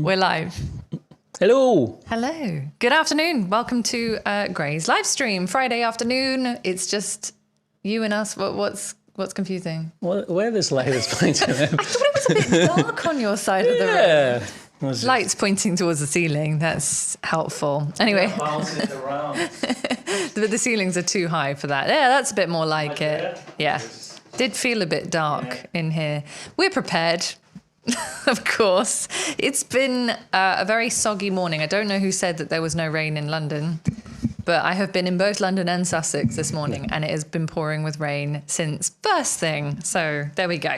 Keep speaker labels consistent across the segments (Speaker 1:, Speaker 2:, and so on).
Speaker 1: We're live.
Speaker 2: Hello.
Speaker 1: Hello. Good afternoon. Welcome to Gray's live stream. Friday afternoon. It's just you and us. What's confusing?
Speaker 2: Where this light is pointing?
Speaker 1: I thought it was a bit dark on your side of the room.
Speaker 2: Just...
Speaker 1: Lights pointing towards the ceiling. That's helpful. Anyway.
Speaker 2: Bouncing around.
Speaker 1: The ceilings are too high for that. Yeah, that's a bit more like it. Yeah. Did feel a bit dark in here. We're prepared. Of course. It's been a very soggy morning. I don't know who said that there was no rain in London, but I have been in both London and Sussex this morning, and it has been pouring with rain since first thing. So there we go.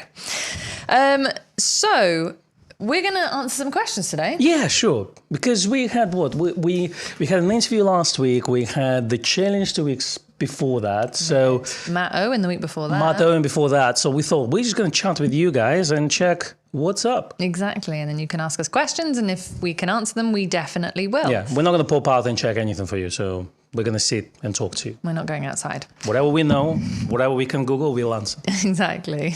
Speaker 1: So we're going to answer some questions today.
Speaker 2: Yeah, sure. Because we had we had an interview last week. We had the challenge 2 weeks before that. So
Speaker 1: Matt Owen the week before that.
Speaker 2: Matt Owen before that. So we thought we're just going to chat with you guys and check what's up.
Speaker 1: Exactly. And then you can ask us questions, and if we can answer them, we definitely will.
Speaker 2: Yeah, we're not going to pop out and check anything for you. So we're going to sit and talk to you.
Speaker 1: We're not going outside.
Speaker 2: Whatever we know, whatever we can Google, we'll answer.
Speaker 1: Exactly.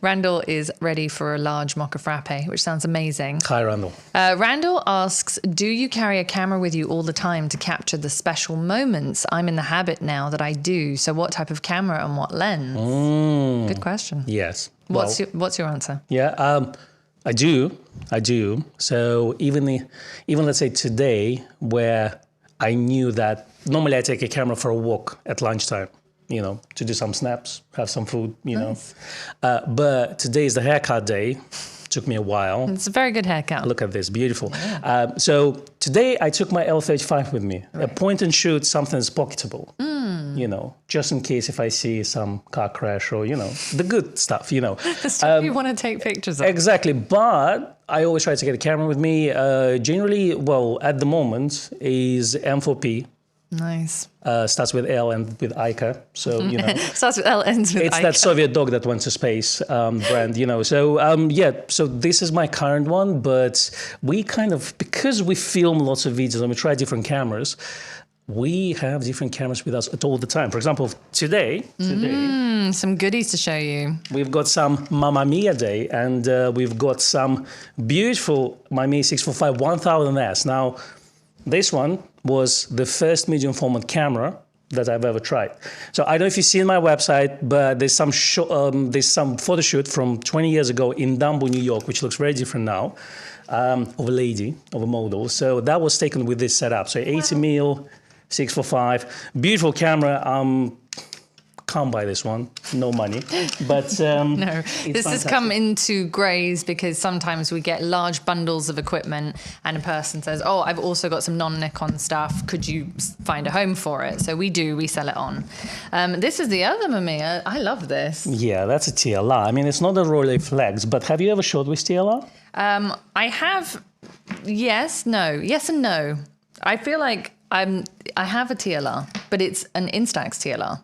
Speaker 1: Randall is ready for a large mocha frappe, which sounds amazing.
Speaker 2: Hi, Randall.
Speaker 1: Randall asks, do you carry a camera with you all the time to capture the special moments? I'm in the habit now that I do. So what type of camera and what lens? Good question.
Speaker 2: Yes.
Speaker 1: What's your answer?
Speaker 2: Yeah, I do. So even let's say today, where I knew that normally I take a camera for a walk at lunchtime, to do some snaps, have some food,
Speaker 1: Nice.
Speaker 2: But today is the haircut day. Took me a while.
Speaker 1: It's a very good haircut.
Speaker 2: Look at this, beautiful. Yeah. So today I took my L35 with me. Right. A point and shoot, something that's pocketable. Just in case if I see some car crash or, the good stuff,
Speaker 1: The stuff you want to take pictures of.
Speaker 2: Exactly. But I always try to get a camera with me. Generally, at the moment is M4P.
Speaker 1: Nice.
Speaker 2: Starts with L and with Ica. So,
Speaker 1: Starts with L, ends with
Speaker 2: It's
Speaker 1: Ica.
Speaker 2: that Soviet dog that went to space brand, So, so this is my current one. But we because we film lots of videos and we try different cameras, we have different cameras with us at all the time. For example, today,
Speaker 1: some goodies to show you.
Speaker 2: we've got some Mamma Mia Day, and we've got some beautiful Mamiya 645 1000S. Now, this one was the first medium format camera that I've ever tried. So I don't know if you've seen my website, but there's some photo shoot from 20 years ago in Dumbo, New York, which looks very different now, of a model. So that was taken with this setup. So 80mm, 645, beautiful camera. Can't buy this one, no money. But
Speaker 1: no, this has come into Gray's because sometimes we get large bundles of equipment and a person says, oh, I've also got some non-Nikon stuff. Could you find a home for it? So we sell it on. This is the other Mamiya. I love this.
Speaker 2: Yeah, that's a TLR. I mean, it's not a Rolleiflex, but have you ever shot with TLR?
Speaker 1: I have, yes and no. I feel like I have a TLR, but it's an Instax TLR.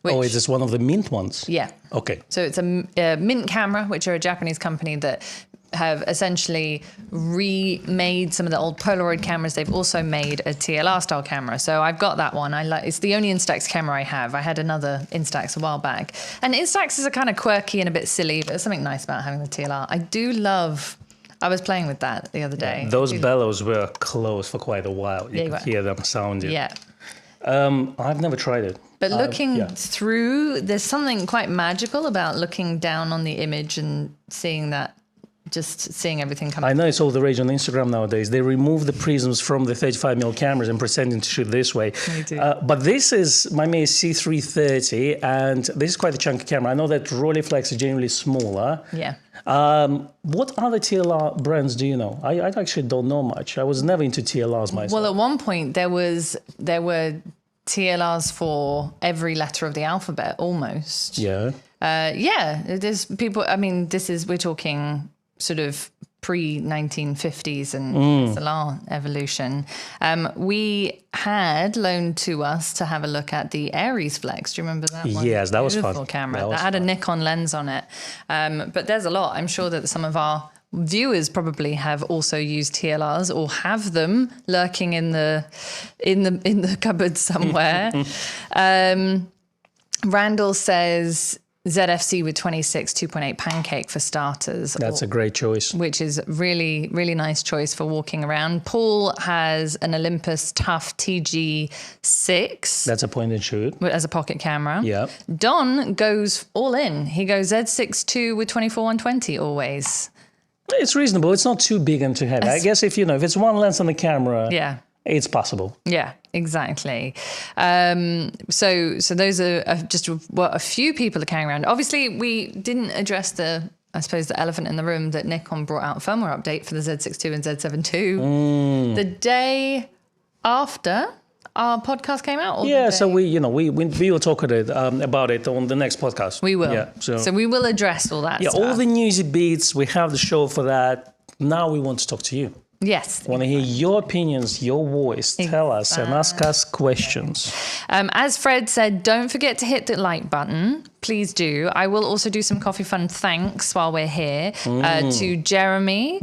Speaker 2: Is this one of the Mint ones?
Speaker 1: Yeah.
Speaker 2: Okay.
Speaker 1: So it's a Mint camera, which are a Japanese company that have essentially remade some of the old Polaroid cameras. They've also made a TLR style camera. So I've got that one. It's the only Instax camera I have. I had another Instax a while back. And Instaxes are kind of quirky and a bit silly, but there's something nice about having the TLR. I was playing with that the other day.
Speaker 2: Those bellows were closed for quite a while. You could hear them sounding.
Speaker 1: Yeah.
Speaker 2: I've never tried it.
Speaker 1: But looking through, there's something quite magical about looking down on the image and seeing everything come.
Speaker 2: I know it's all the rage on Instagram nowadays. They remove the prisms from the 35mm cameras and pretending to shoot this way.
Speaker 1: They do.
Speaker 2: But this is my Mamiya C330, and this is quite a chunky camera. I know that Rolleiflex is generally smaller.
Speaker 1: Yeah.
Speaker 2: What other TLR brands do you know? I actually don't know much. I was never into TLRs myself.
Speaker 1: Well, at one point there were TLRs for every letter of the alphabet, almost.
Speaker 2: Yeah.
Speaker 1: There's people. I mean, we're talking sort of pre-1950s and SLR evolution. We had loaned to us to have a look at the Aries Flex. Do you remember that one?
Speaker 2: Yes, that was fun.
Speaker 1: Beautiful camera. That had a Nikon lens on it. But there's a lot. I'm sure that some of our viewers probably have also used TLRs or have them lurking in the cupboard somewhere. Randall says ZFC with 26 2.8 pancake for starters.
Speaker 2: That's a great choice.
Speaker 1: Which is really, really nice choice for walking around. Paul has an Olympus Tough TG6.
Speaker 2: That's a point and shoot.
Speaker 1: As a pocket camera.
Speaker 2: Yeah.
Speaker 1: Don goes all in. He goes Z6 II with 24-120 always.
Speaker 2: It's reasonable. It's not too big and too heavy. I guess if it's one lens on the camera,
Speaker 1: yeah,
Speaker 2: it's possible.
Speaker 1: Yeah, exactly. So those are just what a few people are carrying around. Obviously, we didn't address the elephant in the room that Nikon brought out a firmware update for the Z6 II and Z7 II the day after our podcast came out.
Speaker 2: Yeah, so we will talk about it on the next podcast.
Speaker 1: We will.
Speaker 2: Yeah,
Speaker 1: so we will address all that.
Speaker 2: Yeah,
Speaker 1: stuff.
Speaker 2: all the newsy beats. We have the show for that. Now we want to talk to you.
Speaker 1: Yes.
Speaker 2: I want to hear your opinions, your voice. Tell us and ask us questions.
Speaker 1: As Fred said, don't forget to hit the like button. Please do. I will also do some Coffee Fund thanks while we're here to Jeremy,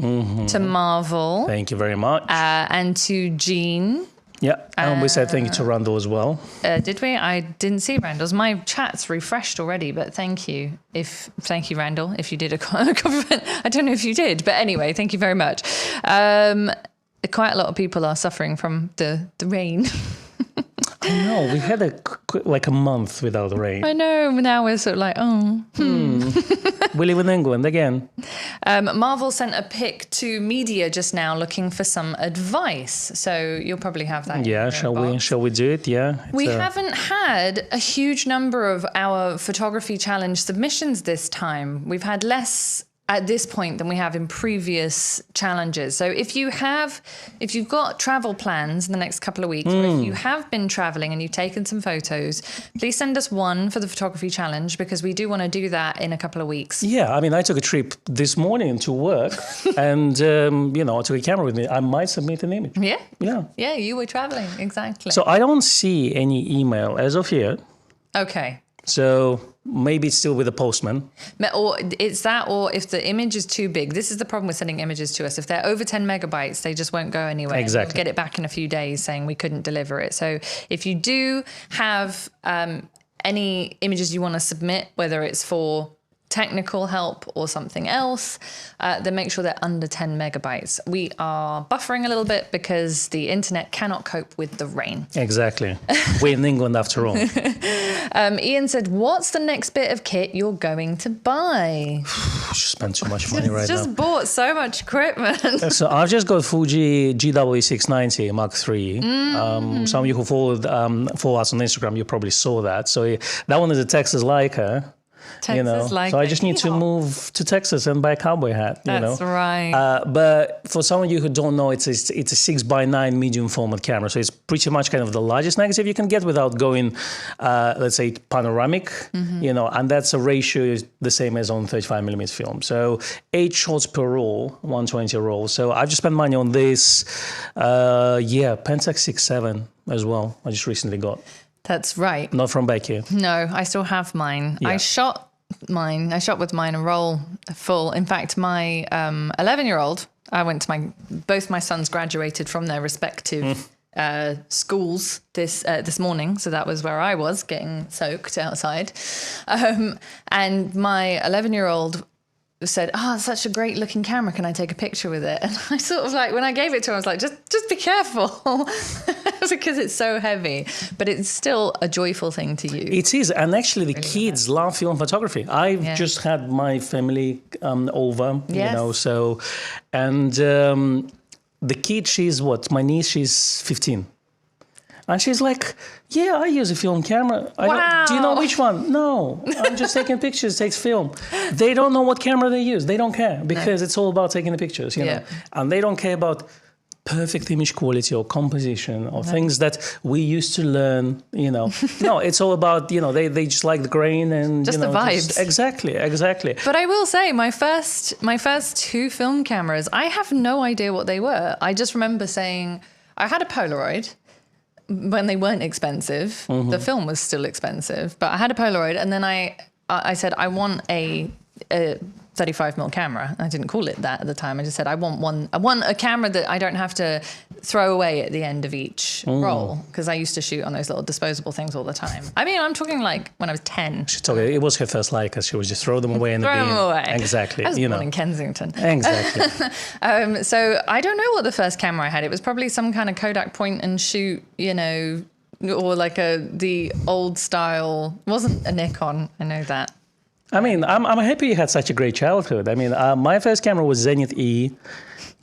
Speaker 1: to Marvel.
Speaker 2: Thank you very much.
Speaker 1: And to Jean.
Speaker 2: Yeah, and we said thank you to Randall as well.
Speaker 1: Did we? I didn't see Randall's. My chat's refreshed already, but thank you. Thank you, Randall, if you did a compliment. I don't know if you did, but anyway, thank you very much. Quite a lot of people are suffering from the rain.
Speaker 2: I know, we had a month without the rain.
Speaker 1: I know, now we're sort of like,
Speaker 2: We live in England again.
Speaker 1: Marvel sent a pic to media just now looking for some advice. So you'll probably have that.
Speaker 2: Yeah, shall we do it? Yeah.
Speaker 1: We haven't had a huge number of our photography challenge submissions this time. We've had less at this point than we have in previous challenges. So if you've got travel plans in the next couple of weeks, or if you have been traveling and you've taken some photos, please send us one for the photography challenge, because we do want to do that in a couple of weeks.
Speaker 2: Yeah, I mean, I took a trip this morning to work and, I took a camera with me. I might submit an image.
Speaker 1: Yeah?
Speaker 2: Yeah.
Speaker 1: Yeah, you were traveling, exactly.
Speaker 2: So I don't see any email as of yet.
Speaker 1: Okay.
Speaker 2: So maybe it's still with the postman.
Speaker 1: Or it's that, or if the image is too big. This is the problem with sending images to us. If they're over 10 megabytes, they just won't go anywhere.
Speaker 2: Exactly.
Speaker 1: We'll get it back in a few days saying we couldn't deliver it. So if you do have any images you want to submit, whether it's for technical help or something else, then make sure they're under 10 megabytes. We are buffering a little bit because the internet cannot cope with the rain.
Speaker 2: Exactly. We're in England after all.
Speaker 1: Ian said, what's the next bit of kit you're going to buy?
Speaker 2: I just spent too much money right now.
Speaker 1: Just bought so much equipment.
Speaker 2: So I've just got Fuji GW690 Mark III. Some of you who follow us on Instagram, you probably saw that. So that one is a Texas Leica. So I just need to move to Texas and buy a cowboy hat.
Speaker 1: That's right.
Speaker 2: But for some of you who don't know, it's a 6x9 medium format camera. So it's pretty much kind of the largest negative you can get without going, let's say, panoramic. And that's a ratio the same as on 35mm film. So 8 shots per roll, 120 roll. So I've just spent money on this. Pentax 6.7 as well. I just recently got.
Speaker 1: That's right.
Speaker 2: Not from Becky.
Speaker 1: No, I still have mine. Yeah. I shot with mine a roll full. In fact, my 11-year-old, I went to both my sons graduated from their respective schools this morning. So that was where I was getting soaked outside. And my 11-year-old said, it's such a great looking camera. Can I take a picture with it? And I sort of when I gave it to him, I was like, just be careful because it's so heavy, but it's still a joyful thing to use.
Speaker 2: It is. And actually the kids love film photography. I've just had my family over, and the kid, my niece, she's 15. And she's like, I use a film camera. Do you know which one? No, I'm just taking pictures, takes film. They don't know what camera they use. They don't care because it's all about taking the pictures, know. And they don't care about perfect image quality or composition or things that we used to learn, No, it's all about, they just like the grain and
Speaker 1: just the vibes.
Speaker 2: Exactly.
Speaker 1: But I will say my first 2 film cameras, I have no idea what they were. I just remember saying I had a Polaroid. When they weren't expensive, the film was still expensive, but I had a Polaroid, and then I said I want a 35mm camera. I didn't call it that at the time. I just said I want a camera that I don't have to throw away at the end of each roll, because I used to shoot on those little disposable things all the time. I mean, I'm talking like when I was 10.
Speaker 2: It was her first Leica. She would just throw them away in the bin.
Speaker 1: Throw them away.
Speaker 2: Exactly.
Speaker 1: I was born in Kensington.
Speaker 2: Exactly.
Speaker 1: So I don't know what the first camera I had. It was probably some kind of Kodak point and shoot, you know, or like the old style. It wasn't a Nikon. I know that.
Speaker 2: I mean, I'm happy you had such a great childhood. I mean, my first camera was Zenith E,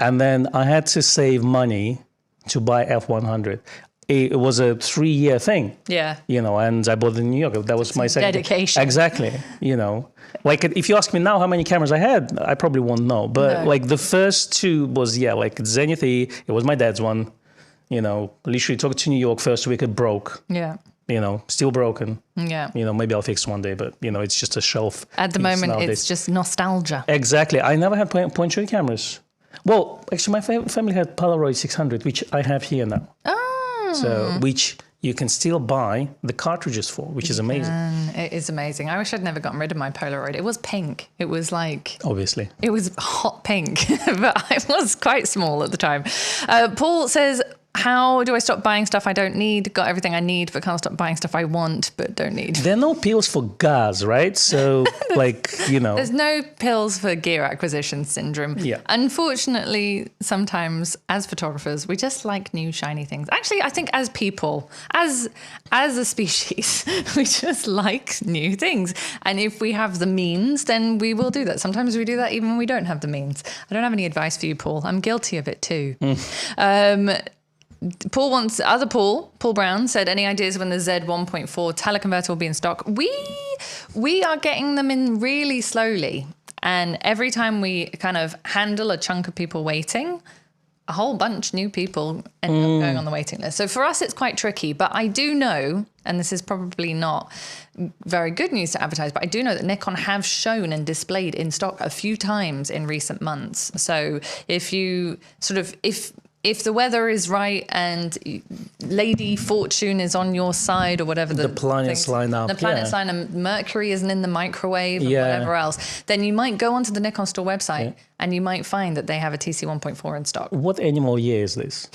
Speaker 2: and then I had to save money to buy F100. It was a 3-year thing.
Speaker 1: Yeah.
Speaker 2: You know, and I bought it in New York. That was my second.
Speaker 1: Dedication.
Speaker 2: Exactly. You know, like if you ask me now how many cameras I had, I probably won't know. But like the first two was, like Zenith E. It was my dad's one. You know, literally took it to New York first week, it broke.
Speaker 1: Yeah.
Speaker 2: You know, still broken.
Speaker 1: Yeah.
Speaker 2: You know, maybe I'll fix one day, but, you know, it's just a shelf.
Speaker 1: At the moment,
Speaker 2: nowadays.
Speaker 1: it's just nostalgia.
Speaker 2: Exactly. I never had point shoot cameras. Well, actually, my family had Polaroid 600, which I have here now.
Speaker 1: Oh.
Speaker 2: So, which you can still buy the cartridges for, which is amazing.
Speaker 1: It is amazing. I wish I'd never gotten rid of my Polaroid. It was pink. It was like...
Speaker 2: Obviously.
Speaker 1: It was hot pink, but I was quite small at the time. Paul says... How do I stop buying stuff I don't need? Got everything I need, but can't stop buying stuff I want, but don't need.
Speaker 2: There are no pills for gas, right? So, like, you know.
Speaker 1: There's no pills for gear acquisition syndrome.
Speaker 2: Yeah.
Speaker 1: Unfortunately, sometimes as photographers, we just like new shiny things. Actually, I think as people, as a species, we just like new things. And if we have the means, then we will do that. Sometimes we do that even when we don't have the means. I don't have any advice for you, Paul. I'm guilty of it too. Paul Brown said, any ideas when the Z 1.4 teleconverter will be in stock? We are getting them in really slowly. And every time we kind of handle a chunk of people waiting, a whole bunch new people end up going on the waiting list. So for us, it's quite tricky. But I do know, and this is probably not very good news to advertise, but I do know that Nikon have shown and displayed in stock a few times in recent months. So if you sort of, if the weather is right and Lady Fortune is on your side or whatever
Speaker 2: the planets line up,
Speaker 1: the planets line and Mercury isn't in the microwave and whatever else, then you might go onto the Nikon store website and you might find that they have a TC 1.4 in stock.
Speaker 2: What animal year is this?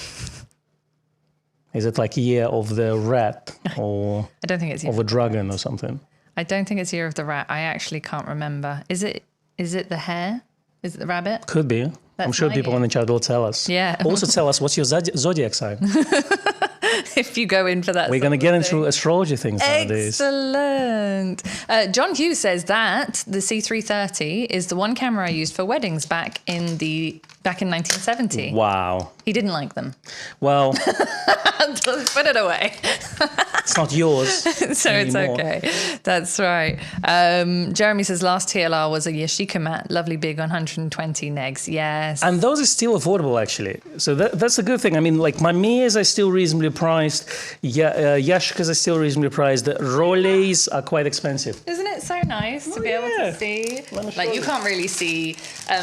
Speaker 2: Is it like year of the rat or
Speaker 1: I don't think it's
Speaker 2: of a dragon or something?
Speaker 1: I don't think it's year of the rat. I actually can't remember. Is it the hare? Is it the rabbit?
Speaker 2: Could be. I'm sure people in the chat will tell us.
Speaker 1: Yeah.
Speaker 2: Also tell us what's your zodiac sign.
Speaker 1: If you go in for that.
Speaker 2: We're going to get into astrology things nowadays.
Speaker 1: Excellent. John Hughes says that the C330 is the one camera I used for weddings back in 1970.
Speaker 2: Wow.
Speaker 1: He didn't like them.
Speaker 2: Well,
Speaker 1: just put it away.
Speaker 2: It's not yours.
Speaker 1: So
Speaker 2: anymore.
Speaker 1: It's okay. That's right. Jeremy says last TLR was a Yashica mat, lovely big 120 negs. Yes.
Speaker 2: And those are still affordable, actually. So that's a good thing. I mean, like my Mias are still reasonably priced. Yashicas are still reasonably priced. The Rolleis are quite expensive.
Speaker 1: Isn't it so nice to be able to see? Like you can't really see.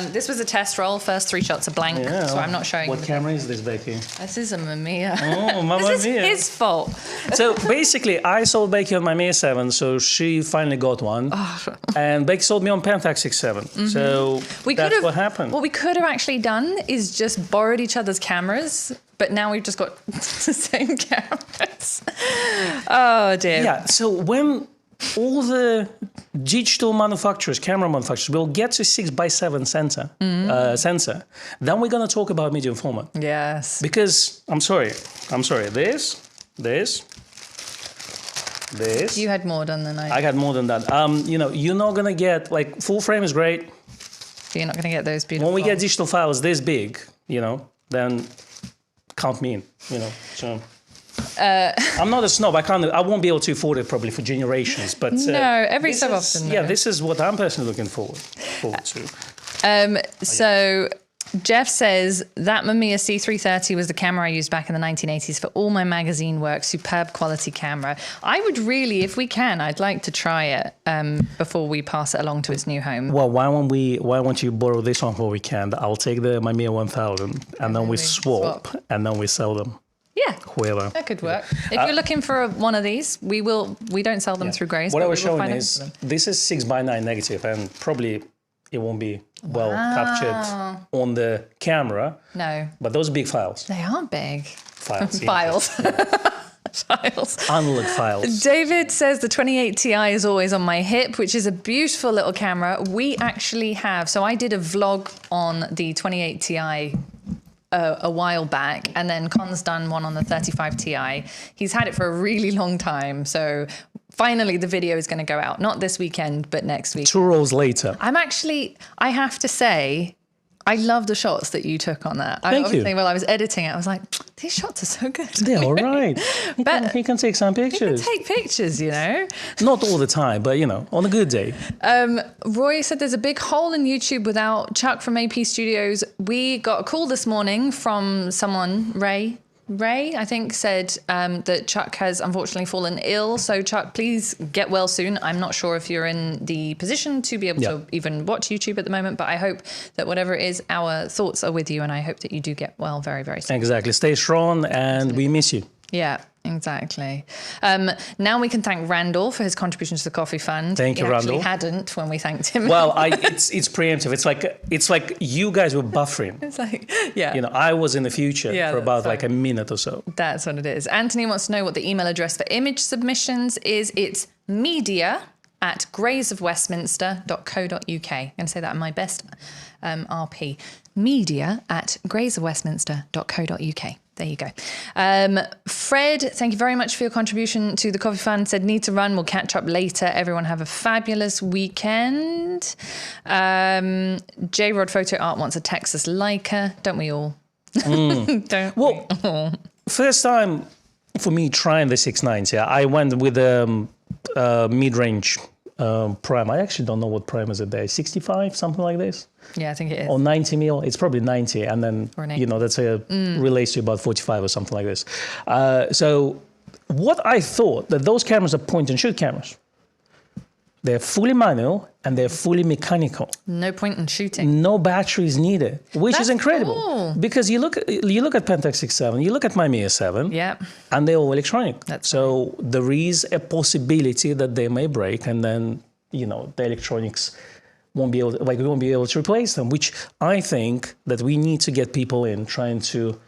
Speaker 1: This was a test roll. First 3 shots are blank, so I'm not showing.
Speaker 2: What camera is this, Becky?
Speaker 1: This is a Mamiya.
Speaker 2: Oh, Mamma
Speaker 1: This
Speaker 2: Mia.
Speaker 1: is his fault.
Speaker 2: So basically, I sold Becky on my Mia 7, so she finally got one. And Becky sold me on Pentax 6.7. So that's what happened.
Speaker 1: What we could have actually done is just borrowed each other's cameras, but now we've just got the same cameras. Oh, dear.
Speaker 2: Yeah, so when all the digital manufacturers, camera manufacturers, will get to 6x7 sensor, then we're going to talk about medium format.
Speaker 1: Yes.
Speaker 2: Because, I'm sorry, this.
Speaker 1: You had more done than I
Speaker 2: got more than that. You know, you're not going to get, like, full frame is great.
Speaker 1: But you're not going to get those beautiful.
Speaker 2: When we get digital files this big, you know, then count me in, you know, so... I'm not a snob. I won't be able to afford it probably for generations. But
Speaker 1: no, every so often.
Speaker 2: Yeah, this is what I'm personally looking forward to.
Speaker 1: So Jeff says that Mamiya C330 was the camera I used back in the 1980s for all my magazine work. Superb quality camera. I would really, if we can, I'd like to try it before we pass it along to its new home.
Speaker 2: Well, why won't you borrow this one for weekend? I'll take the Mamiya 1000 and then we swap and then we sell them.
Speaker 1: Yeah,
Speaker 2: whoever.
Speaker 1: That could work. If you're looking for one of these, we don't sell them through Grace.
Speaker 2: What I was showing is this is 6x9 negative, and probably it won't be well captured on the camera.
Speaker 1: No.
Speaker 2: But those are big files.
Speaker 1: They are big.
Speaker 2: Files.
Speaker 1: Files. Files.
Speaker 2: Analog files.
Speaker 1: David says the 28 Ti is always on my hip, which is a beautiful little camera. We actually have, so I did a vlog on the 28 Ti a while back, and then Con's done one on the 35 Ti. He's had it for a really long time, so finally the video is going to go out. Not this weekend, but next week.
Speaker 2: 2 rows later.
Speaker 1: I have to say, I love the shots that you took on that.
Speaker 2: Thank you.
Speaker 1: While I was editing it, I was like, these shots are so good.
Speaker 2: They're all right. He can take some pictures.
Speaker 1: Take pictures, you know.
Speaker 2: Not all the time, but, on a good day.
Speaker 1: Roy said there's a big hole in YouTube without Chuck from AP Studios. We got a call this morning from someone, Ray, I think, said that Chuck has unfortunately fallen ill. So, Chuck, please get well soon. I'm not sure if you're in the position to be able to even watch YouTube at the moment, but I hope that whatever it is, our thoughts are with you, and I hope that you do get well very, very soon.
Speaker 2: Exactly. Stay strong, and we miss you.
Speaker 1: Yeah, exactly. Now we can thank Randall for his contribution to the Coffee Fund.
Speaker 2: Thank you, Randall.
Speaker 1: We hadn't when we thanked him.
Speaker 2: Well, it's preemptive. It's like you guys were buffering.
Speaker 1: It's like, yeah.
Speaker 2: I was in the future for about
Speaker 1: like
Speaker 2: a minute or so.
Speaker 1: That's what it is. Anthony wants to know what the email address for image submissions is. It's media@graysofwestminster.co.uk. I'm going to say that in my best RP. media@graysofwestminster.co.uk. There you go. Fred, thank you very much for your contribution to the Coffee Fund. Said, need to run. We'll catch up later. Everyone have a fabulous weekend. J-Rod Photo Art wants a Texas Leica. Don't we all? Don't we all?
Speaker 2: First time for me trying the 690, I went with a mid-range prime. I actually don't know what prime is it there. 65, something like this?
Speaker 1: Yeah, I think it is.
Speaker 2: Or 90 mil. It's probably 90. And then, that's relates to about 45 or something like this. So what I thought that those cameras are point and shoot cameras. They're fully manual and they're fully mechanical.
Speaker 1: No point in shooting.
Speaker 2: No batteries needed, which is incredible.
Speaker 1: Cool.
Speaker 2: Because you look at Pentax 6.7, you look at my Mia 7, and they're all electronic. So there is a possibility that they may break, and then the electronics won't be able to, we won't be able to replace them. Which I think that we need to get people in trying to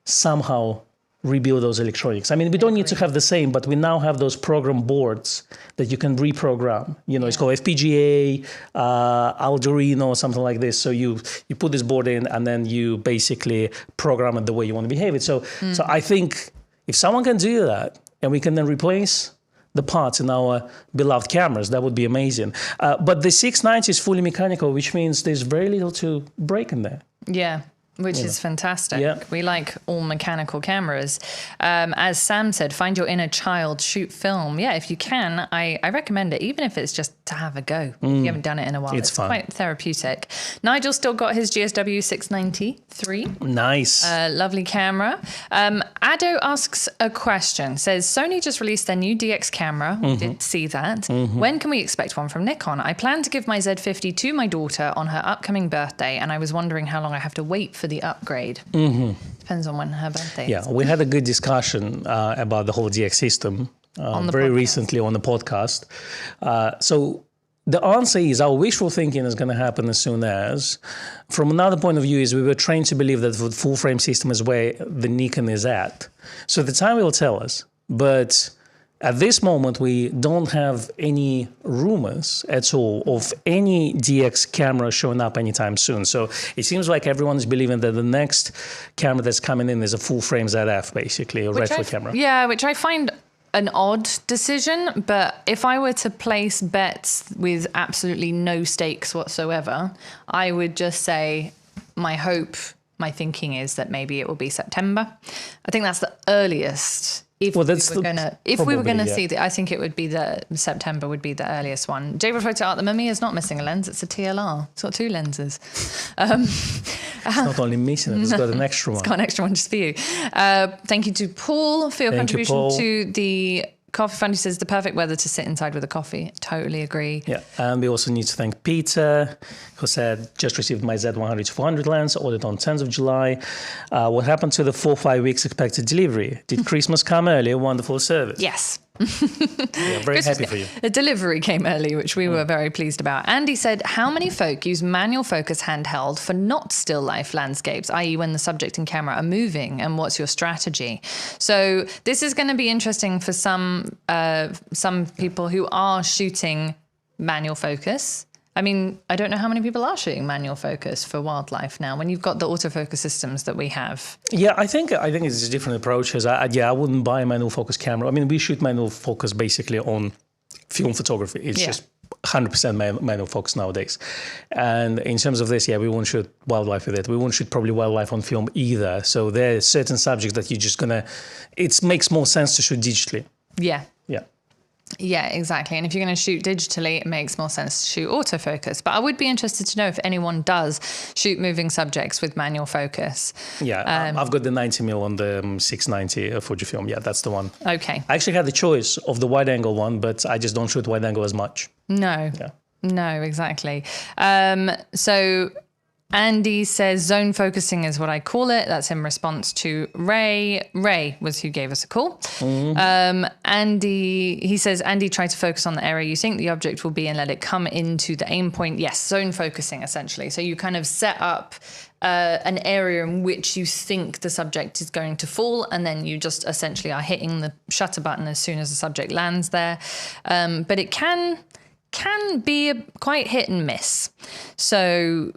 Speaker 2: somehow rebuild those electronics. I mean, we don't need to have the same, but we now have those program boards that you can reprogram. It's called FPGA, Arduino, or something like this. So you put this board in, and then you basically program it the way you want to behave it. So I think if someone can do that, and we can then replace the parts in our beloved cameras, that would be amazing. But the 690 is fully mechanical, which means there's very little to break in there.
Speaker 1: Yeah. Which is fantastic.
Speaker 2: Yeah.
Speaker 1: We like all mechanical cameras. As Sam said, find your inner child, shoot film. Yeah, if you can, I recommend it, even if it's just to have a go. If you haven't done it in a while. It's
Speaker 2: fun.
Speaker 1: Quite therapeutic. Nigel still got his GSW 690-3.
Speaker 2: Nice.
Speaker 1: Lovely camera. Ado asks a question. Says, Sony just released their new DX camera. We did see that. When can we expect one from Nikon? I plan to give my Z50 to my daughter on her upcoming birthday, and I was wondering how long I have to wait for the upgrade. Depends on when her birthday is.
Speaker 2: Yeah, we had a good discussion about the whole DX system very recently on the podcast. So the answer is our wishful thinking is going to happen as soon as. From another point of view is we were trained to believe that the full frame system is where the Nikon is at. So the time will tell us. But at this moment, we don't have any rumors at all of any DX camera showing up anytime soon. So it seems like everyone is believing that the next camera that's coming in is a full-frame ZF, basically, a retro camera.
Speaker 1: Yeah, which I find an odd decision. But if I were to place bets with absolutely no stakes whatsoever, I would just say my thinking is that maybe it will be September. I think that's the earliest. If we were gonna see I think it would be September would be the earliest one. J-Rod Photo Art, the Mamiya is not missing a lens; it's a TLR. It's got 2 lenses.
Speaker 2: It's not only missing it; it's got an extra one.
Speaker 1: It's got an extra one just for you. Thank you to Paul for your contribution to the Coffee Fund. He says the perfect weather to sit inside with a coffee. Totally agree.
Speaker 2: Yeah, and we also need to thank Peter, who said, just received my Z100-400 lens, ordered on 10th of July. What happened to the 4-5 weeks expected delivery? Did Christmas come early? Wonderful service.
Speaker 1: Yes.
Speaker 2: Yeah, very happy for you.
Speaker 1: A delivery came early, which we were very pleased about. Andy said, how many folk use manual focus handheld for not still life landscapes, i.e. when the subject and camera are moving, and what's your strategy? So this is going to be interesting for some people who are shooting manual focus. I mean, I don't know how many people are shooting manual focus for wildlife now when you've got the autofocus systems that we have.
Speaker 2: Yeah, I think it's different approaches. I wouldn't buy a manual focus camera. I mean, we shoot manual focus basically on film photography. It's just 100% manual focus nowadays. And in terms of this, we won't shoot wildlife with it. We won't shoot probably wildlife on film either. So there are certain subjects that you're just gonna, it makes more sense to shoot digitally.
Speaker 1: Yeah.
Speaker 2: Yeah.
Speaker 1: Yeah, exactly. And if you're going to shoot digitally, it makes more sense to shoot autofocus. But I would be interested to know if anyone does shoot moving subjects with manual focus.
Speaker 2: Yeah, I've got the 90mm on the 690 Fujifilm. Yeah, that's the one.
Speaker 1: Okay.
Speaker 2: I actually had the choice of the wide angle one, but I just don't shoot wide angle as much.
Speaker 1: No.
Speaker 2: Yeah.
Speaker 1: No, exactly. So Andy says zone focusing is what I call it. That's in response to Ray. Ray was who gave us a call. Andy, he says, Andy, try to focus on the area you think the object will be and let it come into the aim point. Yes, zone focusing, essentially. So you kind of set up an area in which you think the subject is going to fall, and then you just essentially are hitting the shutter button as soon as the subject lands there. But it can be quite hit and miss. So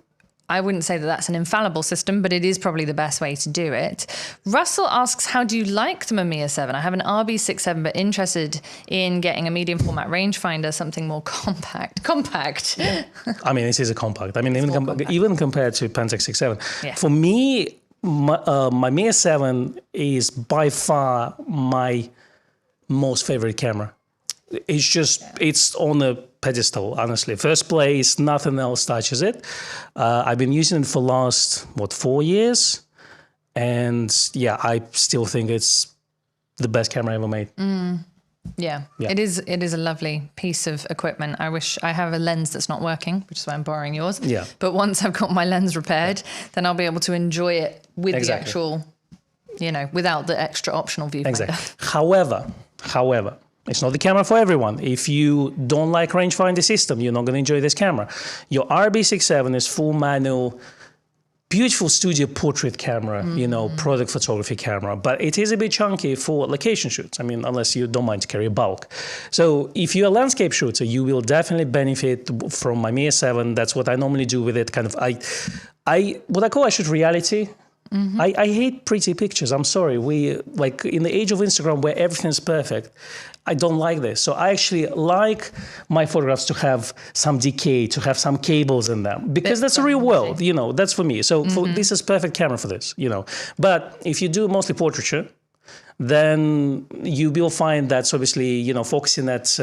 Speaker 1: I wouldn't say that that's an infallible system, but it is probably the best way to do it. Russell asks, how do you like the Mamiya 7? I have an RB67, but interested in getting a medium format rangefinder, something more compact. Compact.
Speaker 2: Yeah. I mean, this is a compact. I mean, even compared to Pentax 67.
Speaker 1: Yeah.
Speaker 2: For me, my Mamiya 7 is by far my most favorite camera. It's just, it's on a pedestal, honestly. First place, nothing else touches it. I've been using it for the last, 4 years? And yeah, I still think it's the best camera I ever made.
Speaker 1: Yeah. It is a lovely piece of equipment. I wish I have a lens that's not working, which is why I'm borrowing yours.
Speaker 2: Yeah.
Speaker 1: But once I've got my lens repaired, then I'll be able to enjoy it with the actual, without the extra optional viewfinder.
Speaker 2: Exactly. However, it's not the camera for everyone. If you don't like rangefinder system, you're not going to enjoy this camera. Your RB67 is full manual, beautiful studio portrait camera, product photography camera, but it is a bit chunky for location shoots. I mean, unless you don't mind to carry a bulk. So if you're a landscape shooter, you will definitely benefit from my Mamiya 7. That's what I normally do with it. Kind of, what I call shoot reality. I hate pretty pictures. I'm sorry. We in the age of Instagram where everything's perfect, I don't like this. So I actually like my photographs to have some decay, to have some cables in them, because that's the real world. That's for me. So this is perfect camera for this. But if you do mostly portraiture, then you will find that's obviously, focusing at,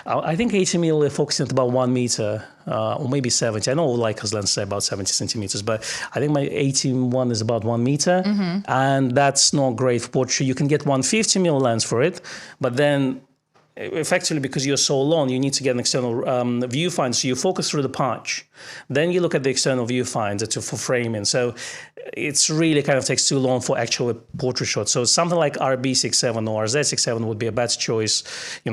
Speaker 2: I think 80mm focusing at about 1 meter, or maybe 70. I know Leica's lens say about 70 centimeters, but I think my 81 is about 1 meter, and that's not great for portraiture. You can get 150mm lens for it, but then effectively, because you're so long, you need to get an external viewfinder. So you focus through the patch. Then you look at the external viewfinder for framing. So it's really kind of takes too long for actual portrait shots. So something like RB67 or RZ67 would be a better choice,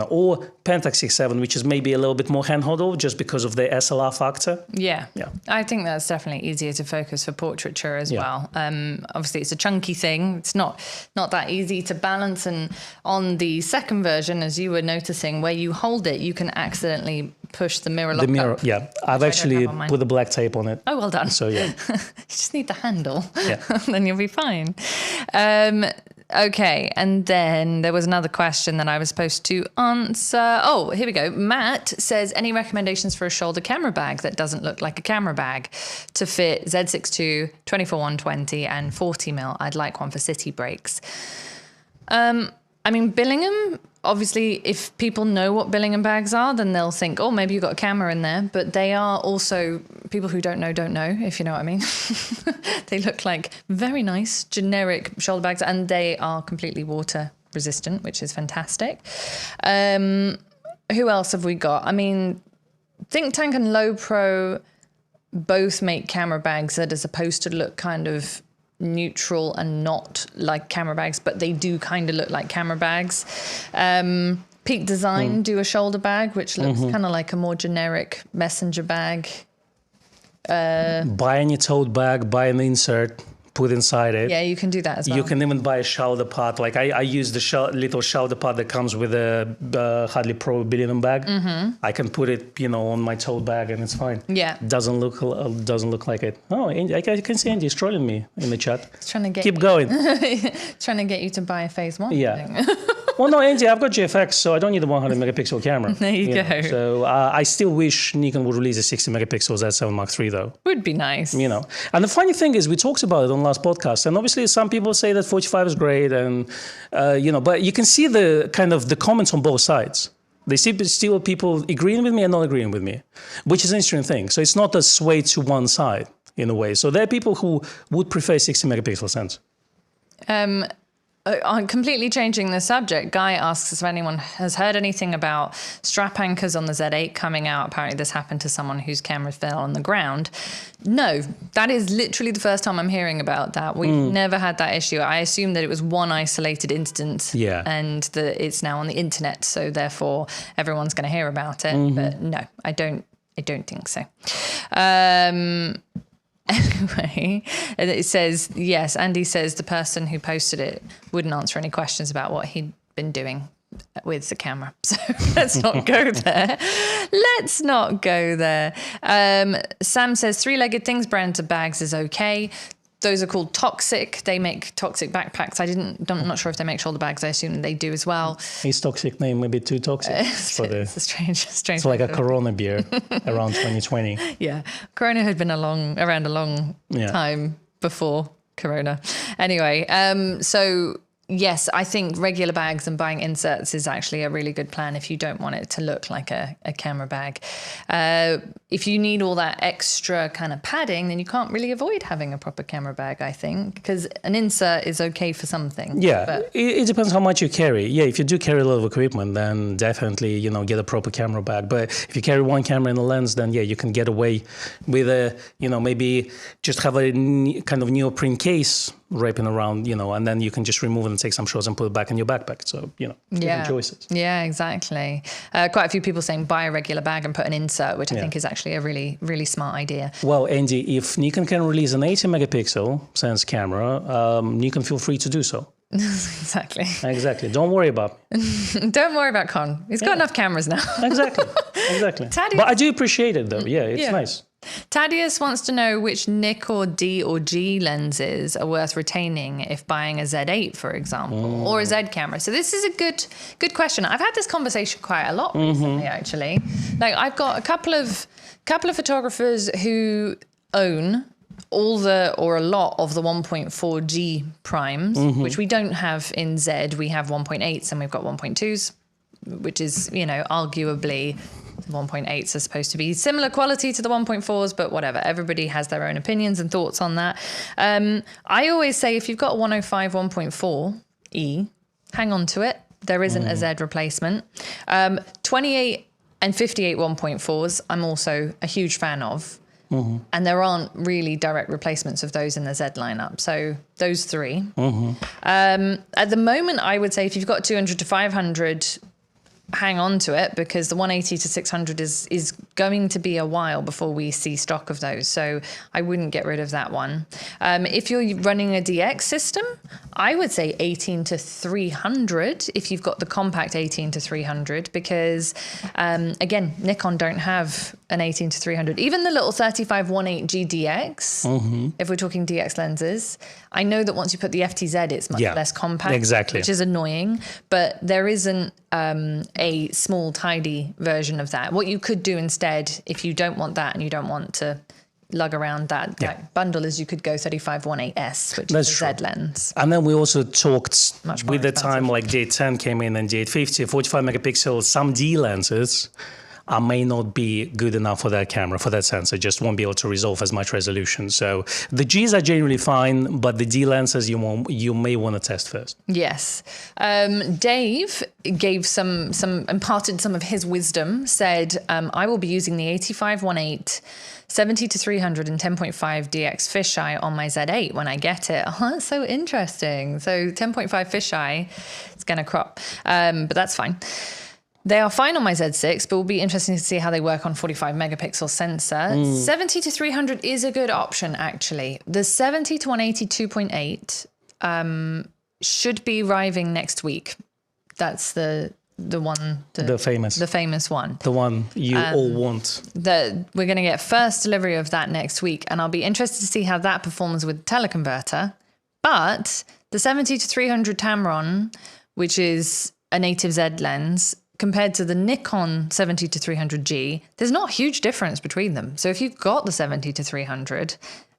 Speaker 2: or Pentax 67, which is maybe a little bit more handholdable just because of the SLR factor.
Speaker 1: Yeah. I think that's definitely easier to focus for portraiture as well. Obviously, it's a chunky thing. It's not that easy to balance. And on the second version, as you were noticing, where you hold it, you can accidentally push the mirror lock up.
Speaker 2: Yeah. I've actually put the black tape on it.
Speaker 1: Oh, well done.
Speaker 2: So, yeah.
Speaker 1: You just need the handle.
Speaker 2: Yeah.
Speaker 1: Then you'll be fine. Okay. And then there was another question that I was supposed to answer. Oh, here we go. Matt says, any recommendations for a shoulder camera bag that doesn't look like a camera bag to fit Z6II, 24-120 and 40mm? I'd like one for city breaks. I mean, Billingham, obviously, if people know what Billingham bags are, then they'll think, oh, maybe you've got a camera in there. But they are also, people who don't know, if you know what I mean. They look like very nice, generic shoulder bags, and they are completely water resistant, which is fantastic. Who else have we got? I mean, Think Tank and Low Pro both make camera bags that are supposed to look kind of neutral and not like camera bags, but they do kind of look like camera bags. Peak Design do a shoulder bag, which looks kind of like a more generic messenger bag.
Speaker 2: Buy any tote bag, buy an insert, put inside it.
Speaker 1: Yeah, you can do that as well.
Speaker 2: You can even buy a shoulder pad. Like I use the little shoulder pad that comes with a Hadley Pro Billionaire bag. I can put it, on my tote bag and it's fine.
Speaker 1: Yeah.
Speaker 2: Doesn't look like it. Oh, Andy, I can see Andy's trolling me in the chat.
Speaker 1: It's trying to get
Speaker 2: Keep going.
Speaker 1: trying to get you to buy a Phase 1.
Speaker 2: Yeah. Well, no, Andy, I've got GFX, so I don't need a 100 megapixel camera.
Speaker 1: There you go.
Speaker 2: So I still wish Nikon would release a 60 megapixel Z7 Mark III, though.
Speaker 1: Would be nice.
Speaker 2: And the funny thing is, we talked about it on last podcast, and obviously some people say that 45 is great, and but you can see the kind of the comments on both sides. They see still people agreeing with me and not agreeing with me, which is an interesting thing. So it's not a sway to one side in a way. So there are people who would prefer 60 megapixel sensor.
Speaker 1: On completely changing the subject, Guy asks if anyone has heard anything about strap anchors on the Z8 coming out. Apparently this happened to someone whose camera fell on the ground. No, that is literally the first time I'm hearing about that. We've never had that issue. I assume that it was one isolated instance and that it's now on the internet, so therefore everyone's going to hear about it. But no, I don't think so. Anyway, it says, yes, Andy says the person who posted it wouldn't answer any questions about what he'd been doing with the camera. So let's not go there. Let's not go there. Sam says three-legged things brands of bags is okay. Those are called Toxic. They make Toxic backpacks. I'm not sure if they make shoulder bags. I assume they do as well.
Speaker 2: Is Toxic name maybe too toxic?
Speaker 1: It's a strange.
Speaker 2: It's like a Corona beer around 2020.
Speaker 1: Yeah, Corona had been around a long time before Corona. Anyway, so yes, I think regular bags and buying inserts is actually a really good plan if you don't want it to look like a camera bag. If you need all that extra kind of padding, then you can't really avoid having a proper camera bag, I think, because an insert is okay for something.
Speaker 2: Yeah, but it depends how much you carry. Yeah, if you do carry a lot of equipment, then definitely, get a proper camera bag. But if you carry one camera and a lens, then yeah, you can get away with maybe just have a kind of neoprene case wrapping around, and then you can just remove it and take some shots and put it back in your backpack. So, different choices.
Speaker 1: Yeah, exactly. Quite a few people saying buy a regular bag and put an insert, which I think is actually a really, really smart idea.
Speaker 2: Well, Andy, if Nikon can release an 80 megapixel sense camera, Nikon feel free to do so. Exactly. Don't worry about me.
Speaker 1: Don't worry about Kon. He's got enough cameras now.
Speaker 2: Exactly. But I do appreciate it, though. Yeah, it's nice.
Speaker 1: Thaddeus wants to know which Nikon D or G lenses are worth retaining if buying a Z8, for example, or a Z camera. So this is a good question. I've had this conversation quite a lot recently, actually. Like I've got a couple of photographers who own or a lot of the 1.4G primes, which we don't have in Z. We have 1.8s and we've got 1.2s, which is, arguably 1.8s are supposed to be similar quality to the 1.4s, but whatever. Everybody has their own opinions and thoughts on that. I always say if you've got a 105 1.4E, hang on to it. There isn't a Z replacement. 28 and 58 1.4s, I'm also a huge fan of. And there aren't really direct replacements of those in the Z lineup. So those three. At the moment, I would say if you've got 200 to 500, hang on to it, because the 180 to 600 is going to be a while before we see stock of those. So I wouldn't get rid of that one. If you're running a DX system, I would say 18 to 300 if you've got the compact 18 to 300, because again, Nikon don't have an 18 to 300. Even the little 35-18G DX, if we're talking DX lenses, I know that once you put the FTZ, it's much less compact, which is annoying, but there isn't a small, tidy version of that. What you could do instead, if you don't want that and you don't want to lug around that bundle, is you could go 35-18S, which is a Z lens.
Speaker 2: And then we also talked with the time like D810 came in and D850, 45 megapixel, some D lenses may not be good enough for that camera, for that sensor, just won't be able to resolve as much resolution. So the Gs are generally fine, but the D lenses you may want to test first. Yes.
Speaker 1: Dave gave imparted some of his wisdom, said, I will be using the 85-18 70 to 300 and 10.5 DX fisheye on my Z8 when I get it. Oh, that's so interesting. So 10.5 fisheye, it's going to crop, but that's fine. They are fine on my Z6, but will be interesting to see how they work on 45 megapixel sensor. 70 to 300 is a good option, actually. The 70 to 180 2.8 should be arriving next week. That's the one,
Speaker 2: the famous
Speaker 1: one,
Speaker 2: the one you all want.
Speaker 1: We're going to get first delivery of that next week, and I'll be interested to see how that performs with teleconverter. But the 70 to 300 Tamron, which is a native Z lens, compared to the Nikon 70 to 300G, there's not a huge difference between them. So if you've got the 70 to 300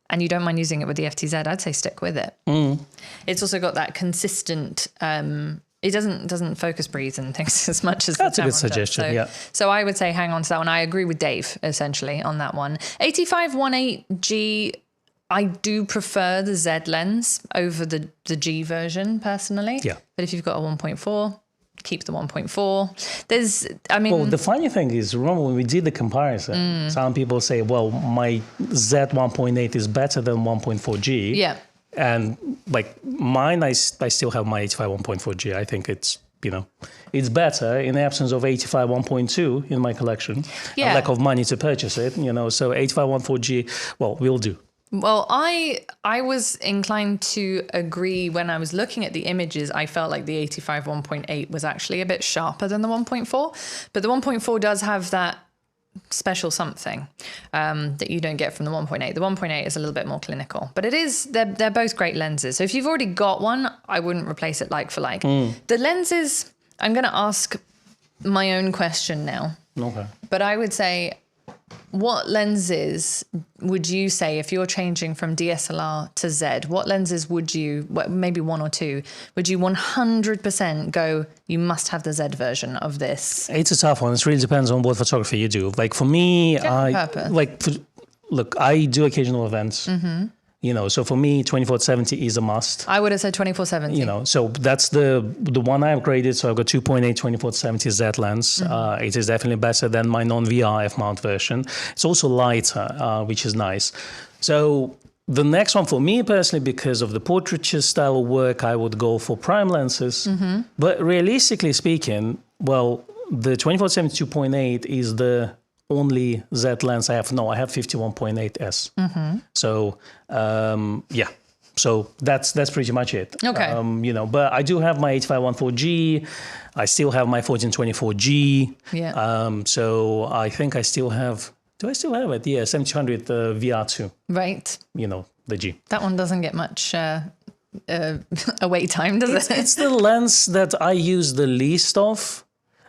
Speaker 1: and you don't mind using it with the FTZ, I'd say stick with it. It's also got that consistent, it doesn't focus breeze and things as much as
Speaker 2: that's
Speaker 1: the
Speaker 2: a good
Speaker 1: Tamron
Speaker 2: suggestion.
Speaker 1: does. So I would say hang on to that one. I agree with Dave essentially on that one. 85-18G, I do prefer the Z lens over the G version personally.
Speaker 2: Yeah.
Speaker 1: But if you've got a 1.4, keep the 1.4.
Speaker 2: Well, the funny thing is, remember when we did the comparison, some people say, well, my Z 1.8 is better than 1.4G.
Speaker 1: Yeah.
Speaker 2: And like mine, I still have my 85 1.4G. I think it's, it's better in the absence of 85 1.2 in my collection.
Speaker 1: Yeah.
Speaker 2: Lack of money to purchase it, so 85 1.4G, well, will do.
Speaker 1: Well, I was inclined to agree when I was looking at the images. I felt like the 85 1.8 was actually a bit sharper than the 1.4, but the 1.4 does have that special something that you don't get from the 1.8. The 1.8 is a little bit more clinical, but they're both great lenses. So if you've already got one, I wouldn't replace it like for like. The lenses, I'm going to ask my own question now.
Speaker 2: Okay.
Speaker 1: But I would say, what lenses would you say, if you're changing from DSLR to Z, what lenses would you, maybe one or two, would you 100% go, you must have the Z version of this?
Speaker 2: It's a tough one. It really depends on what photography you do. Like for me, look, I do occasional events. So for me, 24-70 is a must.
Speaker 1: I would have said 24-70.
Speaker 2: So that's the one I upgraded. So I've got 2.8 24-70 Z lens. It is definitely better than my non-VR F-mount version. It's also lighter, which is nice. So the next one for me personally, because of the portraiture style of work, I would go for prime lenses. But realistically speaking, well, the 24-70 2.8 is the only Z lens I have. No, I have 51.8S. So, so that's pretty much it.
Speaker 1: Okay.
Speaker 2: But I do have my 85-14G. I still have my 14-24G.
Speaker 1: Yeah.
Speaker 2: So I think I still have, do I still have it? Yeah, 7200 VR2.
Speaker 1: Right.
Speaker 2: The G.
Speaker 1: That one doesn't get much away time, does it?
Speaker 2: It's the lens that I use the least of.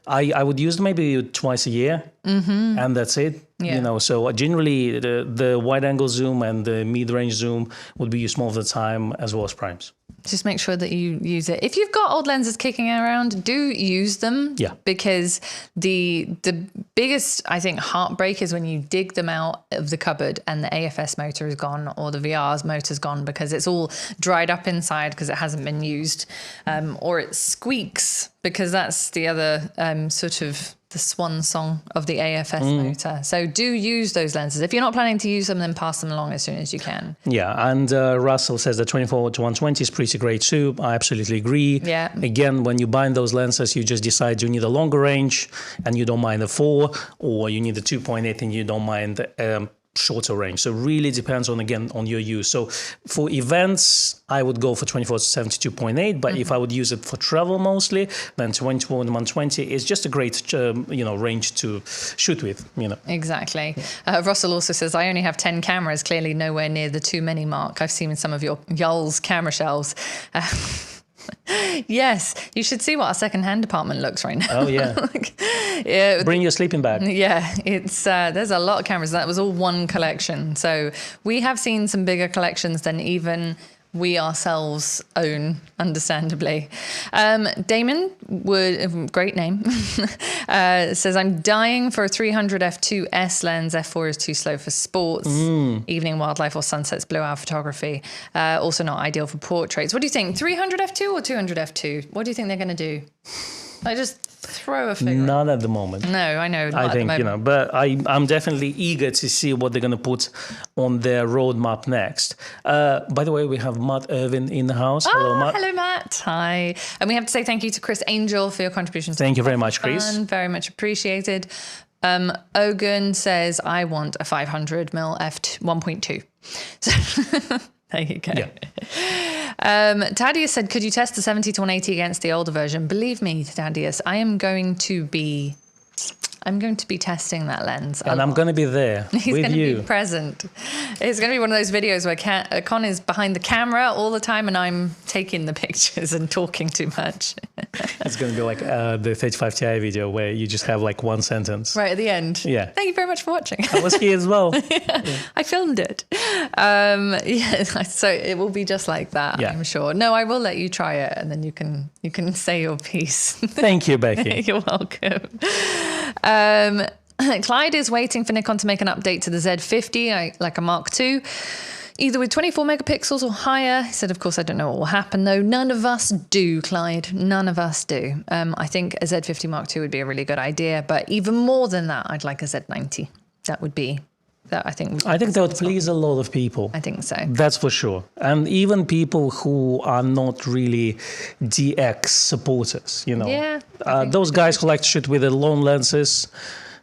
Speaker 2: I would use it maybe twice a year, and that's it.
Speaker 1: Yeah.
Speaker 2: So generally the wide angle zoom and the mid-range zoom would be used more of the time, as well as primes.
Speaker 1: Just make sure that you use it. If you've got old lenses kicking around, do use them.
Speaker 2: Yeah.
Speaker 1: Because the biggest, I think, heartbreak is when you dig them out of the cupboard and the AFS motor is gone or the VR's motor's gone because it's all dried up inside because it hasn't been used, or it squeaks because that's the other sort of the swan song of the AFS motor. So do use those lenses. If you're not planning to use them, then pass them along as soon as you can.
Speaker 2: Yeah, and Russell says that 24-120 is pretty great too. I absolutely agree.
Speaker 1: Yeah.
Speaker 2: Again, when you bind those lenses, you just decide you need a longer range and you don't mind the 4, or you need the 2.8 and you don't mind shorter range. So really depends on your use. So for events, I would go for 24-70 2.8, but if I would use it for travel mostly, then 24-120 is just a great range to shoot with.
Speaker 1: Exactly. Russell also says, I only have 10 cameras, clearly nowhere near the too many mark I've seen in some of y'all's camera shelves. Yes, you should see what our second-hand department looks right now.
Speaker 2: Oh yeah.
Speaker 1: Yeah.
Speaker 2: Bring your sleeping bag.
Speaker 1: Yeah, it's there's a lot of cameras. That was all one collection. So we have seen some bigger collections than even we ourselves own, understandably. Damon would, great name, says, I'm dying for a 300 f2S lens. F4 is too slow for sports, evening wildlife or sunsets, blue-hour photography. Also not ideal for portraits. What do you think, 300 f2 or 200 f2? What do you think they're going to do? I just throw a figure.
Speaker 2: Not at the moment.
Speaker 1: No, I know.
Speaker 2: I think, but I'm definitely eager to see what they're going to put on their roadmap next. By the way, we have Matt Irvin in the house. Hello, Matt.
Speaker 1: Hello, Matt. Hi. And we have to say thank you to Chris Angel for your contributions.
Speaker 2: Thank you very much, Chris.
Speaker 1: Very much appreciated. Ogun says, I want a 500mm f1.2. So there you go. Yeah. Thaddeus said, could you test the 70 to 180 against the older version? Believe me, Thaddeus, I'm going to be testing that lens.
Speaker 2: And I'm going to be there with you. He's
Speaker 1: going to be present. It's going to be one of those videos where Con is behind the camera all the time and I'm taking the pictures and talking too much.
Speaker 2: It's going to be like the 35 Ti video where you just have like one sentence.
Speaker 1: Right at the end.
Speaker 2: Yeah.
Speaker 1: Thank you very much for watching.
Speaker 2: I was here as well.
Speaker 1: Yeah. I filmed it. So it will be just like that, I'm sure. No, I will let you try it and then you can say your piece.
Speaker 2: Thank you, Becky.
Speaker 1: You're welcome. Clyde is waiting for Nikon to make an update to the Z50, like a Mark II, either with 24 megapixels or higher. He said, of course, I don't know what will happen, though. None of us do, Clyde. None of us do. I think a Z50 Mark II would be a really good idea. But even more than that, I'd like a Z90. That would be... I think
Speaker 2: that would please a lot of people.
Speaker 1: I think so.
Speaker 2: That's for sure. And even people who are not really DX supporters, those guys who like to shoot with the long lenses,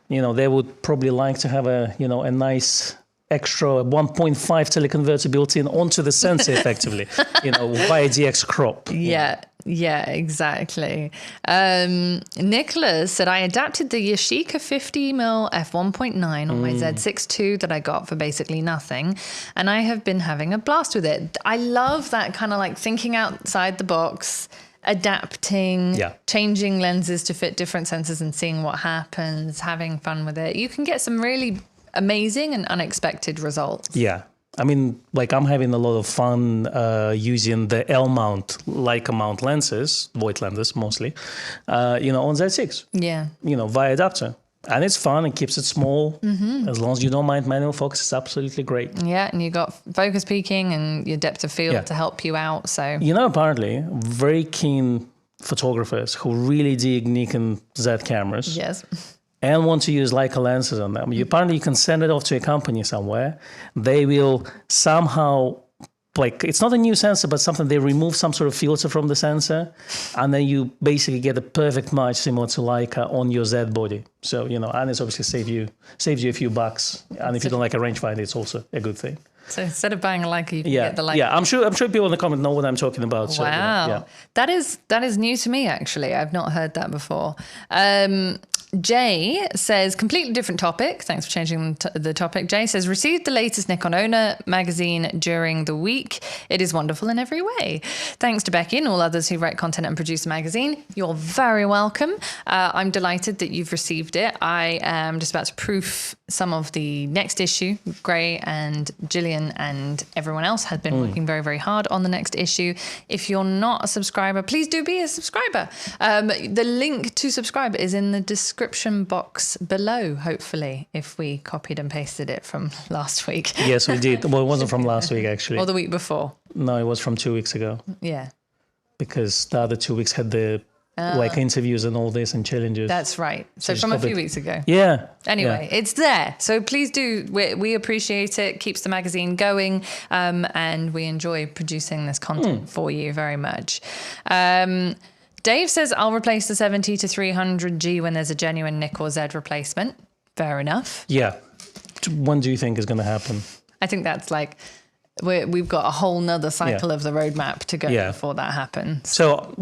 Speaker 2: they would probably like to have a nice extra 1.5 teleconverter built in onto the sensor effectively, via DX crop.
Speaker 1: Yeah, exactly. Nicholas said, I adapted the Yashica 50mm f1.9 on my Z6 II that I got for basically nothing, and I have been having a blast with it. I love that kind of like thinking outside the box, adapting, changing lenses to fit different sensors and seeing what happens, having fun with it. You can get some really amazing and unexpected results.
Speaker 2: Yeah. I mean, like I'm having a lot of fun using the L-mount, Leica mount lenses, void lenses mostly, on Z6.
Speaker 1: Yeah.
Speaker 2: Via adapter. And it's fun. It keeps it small. Mm-hmm. As long as you don't mind manual focus, it's absolutely great. Yeah,
Speaker 1: and you got focus peaking and your depth of field to help you out. So
Speaker 2: apparently, very keen photographers who really dig Nikon Z cameras.
Speaker 1: Yes.
Speaker 2: And want to use Leica lenses on them. Apparently, you can send it off to a company somewhere. They will somehow, it's not a new sensor, but something, they remove some sort of filter from the sensor, and then you basically get a perfect match similar to Leica on your Z body. So, and it's obviously saves you a few bucks. And if you don't like a rangefinder, it's also a good thing.
Speaker 1: So instead of buying a Leica, you can get the Leica.
Speaker 2: Yeah, I'm sure people in the comment know what I'm talking about. So,
Speaker 1: wow. That is new to me, actually. I've not heard that before. Jay says, completely different topic. Thanks for changing the topic. Jay says, received the latest Nikon Owner magazine during the week. It is wonderful in every way. Thanks to Becky and all others who write content and produce the magazine. You're very welcome. I'm delighted that you've received it. I am just about to proof some of the next issue. Gray and Gillian and everyone else has been working very, very hard on the next issue. If you're not a subscriber, please do be a subscriber. The link to subscribe is in the description box below, hopefully, if we copied and pasted it from last week.
Speaker 2: Yes, we did. Well, it wasn't from last week, actually.
Speaker 1: Or the week before.
Speaker 2: No, it was from 2 weeks ago.
Speaker 1: Yeah.
Speaker 2: Because the other 2 weeks had the interviews and all this and challenges.
Speaker 1: That's right. So from a few weeks ago.
Speaker 2: Yeah.
Speaker 1: Anyway, it's there. So please do. We appreciate it. Keeps the magazine going. And we enjoy producing this content for you very much. Dave says, I'll replace the 70 to 300G when there's a genuine Nik or Z replacement. Fair enough. Yeah.
Speaker 2: When do you think is going to happen?
Speaker 1: I think that's we've got a whole nother cycle of the roadmap to go before that happens.
Speaker 2: So,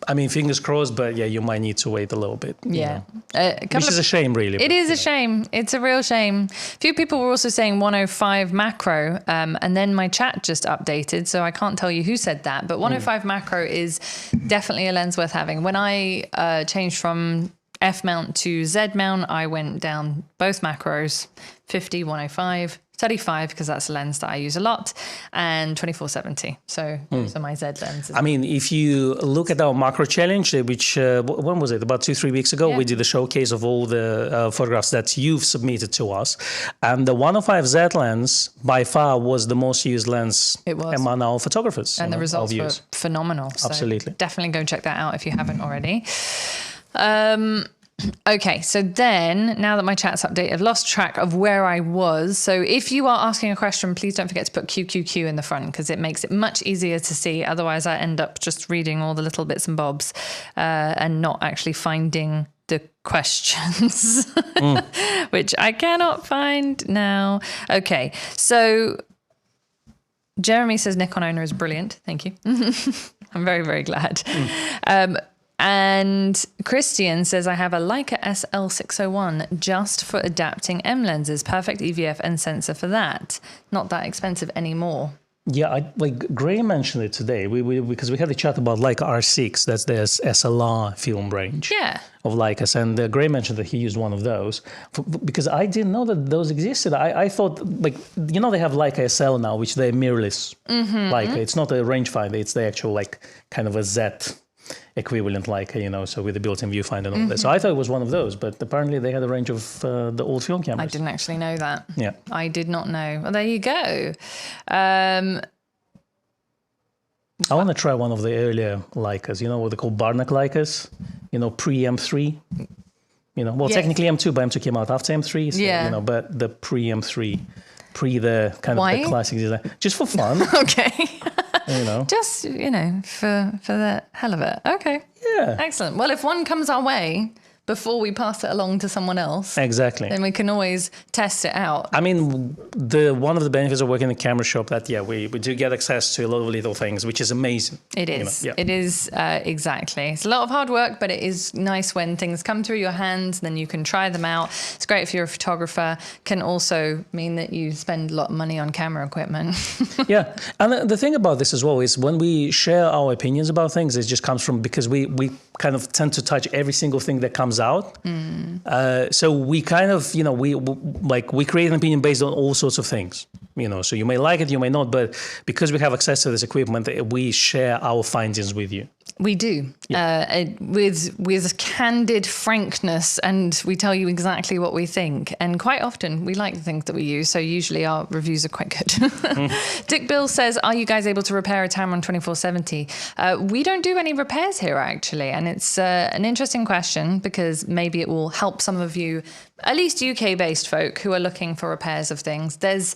Speaker 2: I mean, fingers crossed, but you might need to wait a little bit.
Speaker 1: Yeah.
Speaker 2: Which is a shame, really.
Speaker 1: It is a shame. It's a real shame. A few people were also saying 105 macro, and then my chat just updated, so I can't tell you who said that, but 105 macro is definitely a lens worth having. When I changed from F mount to Z mount, I went down both macros, 50, 105. 35 because that's a lens that I use a lot, and 24-70. So those are my Z lenses.
Speaker 2: I mean, if you look at our macro challenge, which when was it? About 2-3 weeks ago, we did a showcase of all the photographs that you've submitted to us, and the 105Z lens by far was the most used lens among our photographers.
Speaker 1: And the results were phenomenal. So
Speaker 2: absolutely,
Speaker 1: definitely go check that out if you haven't already. Okay, so then, now that my chat's updated, I've lost track of where I was. So if you are asking a question, please don't forget to put QQQ in the front because it makes it much easier to see. Otherwise, I end up just reading all the little bits and bobs and not actually finding the questions, which I cannot find now. Okay, so Jeremy says Nikon owner is brilliant. Thank you. I'm very, very glad. And Christian says, I have a Leica SL601 just for adapting M lenses. Perfect EVF and sensor for that. Not that expensive anymore.
Speaker 2: Yeah, like Gray mentioned it today. Because we had a chat about Leica R6. That's the SLR film range of Leicas. And Gray mentioned that he used one of those. Because I didn't know that those existed. I thought, like, you know, they have Leica SL now, which they're mirrorless. Leica. It's not a rangefinder. It's the actual, like, kind of a Z equivalent, Leica, you know, so with the built-in viewfinder and all that. So I thought it was one of those, but apparently they had a range of the old film cameras.
Speaker 1: I didn't actually know that.
Speaker 2: Yeah.
Speaker 1: I did not know. Well, there you go. I
Speaker 2: want to try one of the earlier Leicas, you know, what they call Barnack Leicas, you know, pre-M3. You know, well, technically M2, but M2 came out after M3, so, you know, but the pre-M3, the kind of the classic design. Just for fun.
Speaker 1: Okay.
Speaker 2: You know.
Speaker 1: Just, you know, for the hell of it. Okay.
Speaker 2: Yeah.
Speaker 1: Excellent. Well, if one comes our way before we pass it along to someone else,
Speaker 2: exactly,
Speaker 1: then we can always test it out.
Speaker 2: I mean, one of the benefits of working in a camera shop that we do get access to a lot of little things, which is amazing.
Speaker 1: It is. You know? It is exactly. It's a lot of hard work, but it is nice when things come through your hands. Then you can try them out. It's great if you're a photographer. Can also mean that you spend a lot of money on camera equipment.
Speaker 2: Yeah, and the thing about this as well is when we share our opinions about things, it just comes from because we kind of tend to touch every single thing that comes out. So we kind of, you know, we create an opinion based on all sorts of things, you know, so you may like it, you may not, but because we have access to this equipment, we share our findings with you.
Speaker 1: We do, with candid frankness, and we tell you exactly what we think. And quite often, we like the things that we use, so usually our reviews are quite good. Dick Bill says, are you guys able to repair a Tamron 2470? We don't do any repairs here, actually, and it's an interesting question because maybe it will help some of you, at least UK-based folk, who are looking for repairs of things. There's